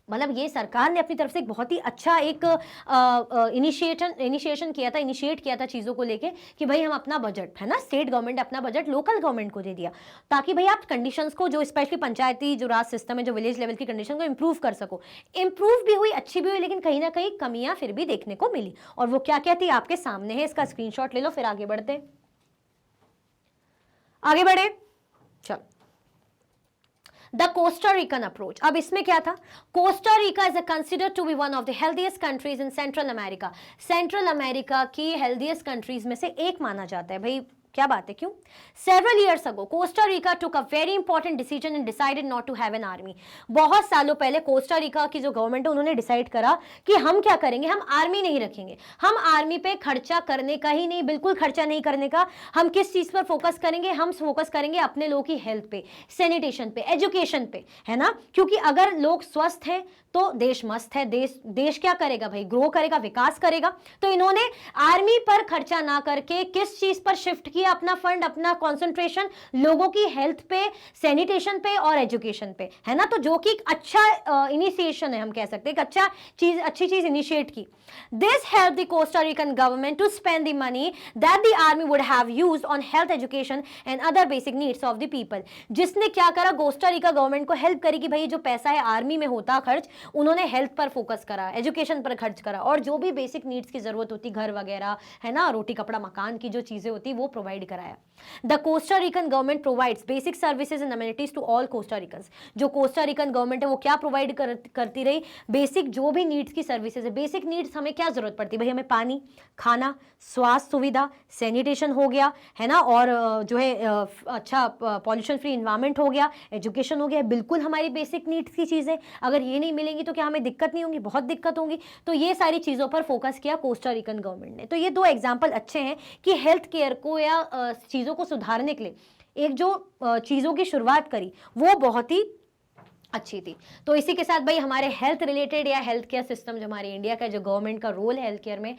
मतलब ये सरकार ने अपनी तरफ से एक बहुत ही अच्छा एक इनिशिएट किया था चीज़ों को लेके कि भाई हम अपना बजट, है ना, स्टेट गवर्नमेंट अपना बजट लोकल गवर्नमेंट को दे दिया, ताकि भाई आप कंडीशंस को, जो स्पेशली पंचायती जो राज सिस्टम है, जो विलेज लेवल की कंडीशन को इंप्रूव कर सको। इंप्रूव भी हुई, अच्छी भी हुई, लेकिन कहीं ना कहीं कमियां फिर भी देखने को मिली। और वो क्या क्या थी आपके सामने है, इसका स्क्रीनशॉट ले लो, फिर आगे बढ़ते, आगे बढ़े, चलो। द कोस्टा रिकन अप्रोच, अब इसमें क्या था, Costa Rica is considered to be one of the healthiest countries in Central America. Central America की हेल्दीएस्ट कंट्रीज में से एक माना जाता है। भाई क्या बात है, क्यों? Several years ago, Costa Rica took a very important decision and decided not to have an army. बहुत सालों पहले कोस्टा रिका की जो गवर्नमेंट है उन्होंने डिसाइड करा कि हम क्या करेंगे, हम आर्मी नहीं रखेंगे, हम आर्मी पे खर्चा करने का ही नहीं, बिल्कुल खर्चा नहीं करने का। हम किस चीज पर फोकस करेंगे, हम फोकस करेंगे अपने लोगों की हेल्थ पे, सैनिटेशन पे, एजुकेशन पे, है ना, क्योंकि अगर लोग स्वस्थ हैं तो देश मस्त है, देश क्या करेगा भाई, ग्रो करेगा, विकास करेगा। तो इन्होंने आर्मी पर खर्चा ना करके किस चीज पर शिफ्ट किया अपना फंड, अपना कंसंट्रेशन, लोगों की हेल्थ पे, सैनिटेशन पे और एजुकेशन पे, है ना। तो जो कि एक अच्छा इनिशिएशन है, हम कह सकते हैं, एक अच्छी चीज इनिशिएट की। This help the Costa Rican government to spend the money that the army would have used on health, education and other basic needs of the people. जिसने क्या करा, कोस्टा रिका गवर्नमेंट को हेल्प करी कि भाई जो पैसा है आर्मी में होता खर्च, उन्होंने हेल्थ पर फोकस करा, एजुकेशन पर खर्च करा, और जो भी बेसिक नीड्स की जरूरत होती, घर वगैरह, है ना, रोटी कपड़ा मकान की जो चीजें होती वो प्रोवाइड कराया। The Costa Rican government provides basic services and amenities to all Costa Ricans. जो कोस्टा रिकन गवर्नमेंट है वो क्या प्रोवाइड करती रही, बेसिक जो भी नीड्स की सर्विसेज है। बेसिक नीड्स हमें क्या जरूरत पड़ती है भाई, हमें पानी, खाना, स्वास्थ्य सुविधा, सैनिटेशन हो गया, है ना, और जो है अच्छा पॉल्यूशन फ्री इन्वायरमेंट हो गया, एजुकेशन हो गया, बिल्कुल हमारी बेसिक नीड्स की चीजें। अगर ये नहीं मिलेंगी तो क्या हमें दिक्कत नहीं होगी, बहुत दिक्कत होगी। तो ये सारी चीजों पर फोकस किया कोस्टा रिकन गवर्नमेंट ने। तो ये दो एग्जाम्पल अच्छे हैं कि हेल्थ केयर को या चीजों को सुधारने के लिए एक जो चीजों की शुरुआत करी वो बहुत ही अच्छी थी। तो इसी के साथ भाई हमारे हेल्थ रिलेटेड या हेल्थ केयर सिस्टम जो हमारे इंडिया का, जो गवर्नमेंट का रोल है हेल्थ केयर में,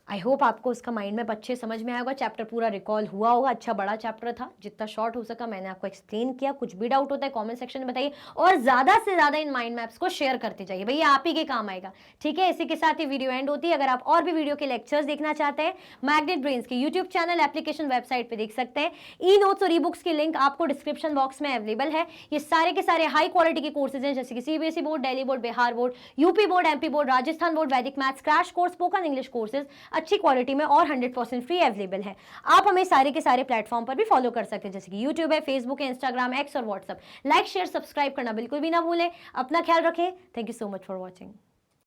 आई होप आपको उसका माइंड में अच्छे समझ में आएगा, चैप्टर पूरा रिकॉल हुआ होगा। अच्छा बड़ा चैप्टर था, जितना शॉर्ट हो सका मैंने आपको एक्सप्लेन किया। कुछ भी डाउट होता है कमेंट सेक्शन में बताइए, और ज्यादा से ज्यादा इन माइंड मैप्स को शेयर करते जाइए, भैया आप ही के काम आएगा, ठीक है। इसी के साथ ये वीडियो एंड होती है। अगर आप और भी वीडियो के लेक्चर्स देखना चाहते हैं, मैग्नेट ब्रेन्स के यूट्यूब चैनल, एप्लीकेशन, वेबसाइट पे देख सकते हैं। ई नोट्स और ई बुक्स की लिंक आपको डिस्क्रिप्शन बॉक्स में अवेलेबल है। ये सारे के सारे हाई क्वालिटी के कोर्सेज हैं, जैसे कि CBSE board, Delhi board, Bihar board, UP board, MP board, Rajasthan board, वैदिक maths, crash course, spoken English courses अच्छी क्वालिटी में और 100% फ्री अवेलेबल है। आप हमें सारे के सारे प्लेटफॉर्म पर भी फॉलो कर सकते हैं, जैसे कि यूट्यूब है, फेसबुक है, इंस्टाग्राम, एक्स और व्हाट्सएप। लाइक शेयर सब्सक्राइब करना बिल्कुल भी ना भूलें। अपना ख्याल रखें। Thank you so much for watching.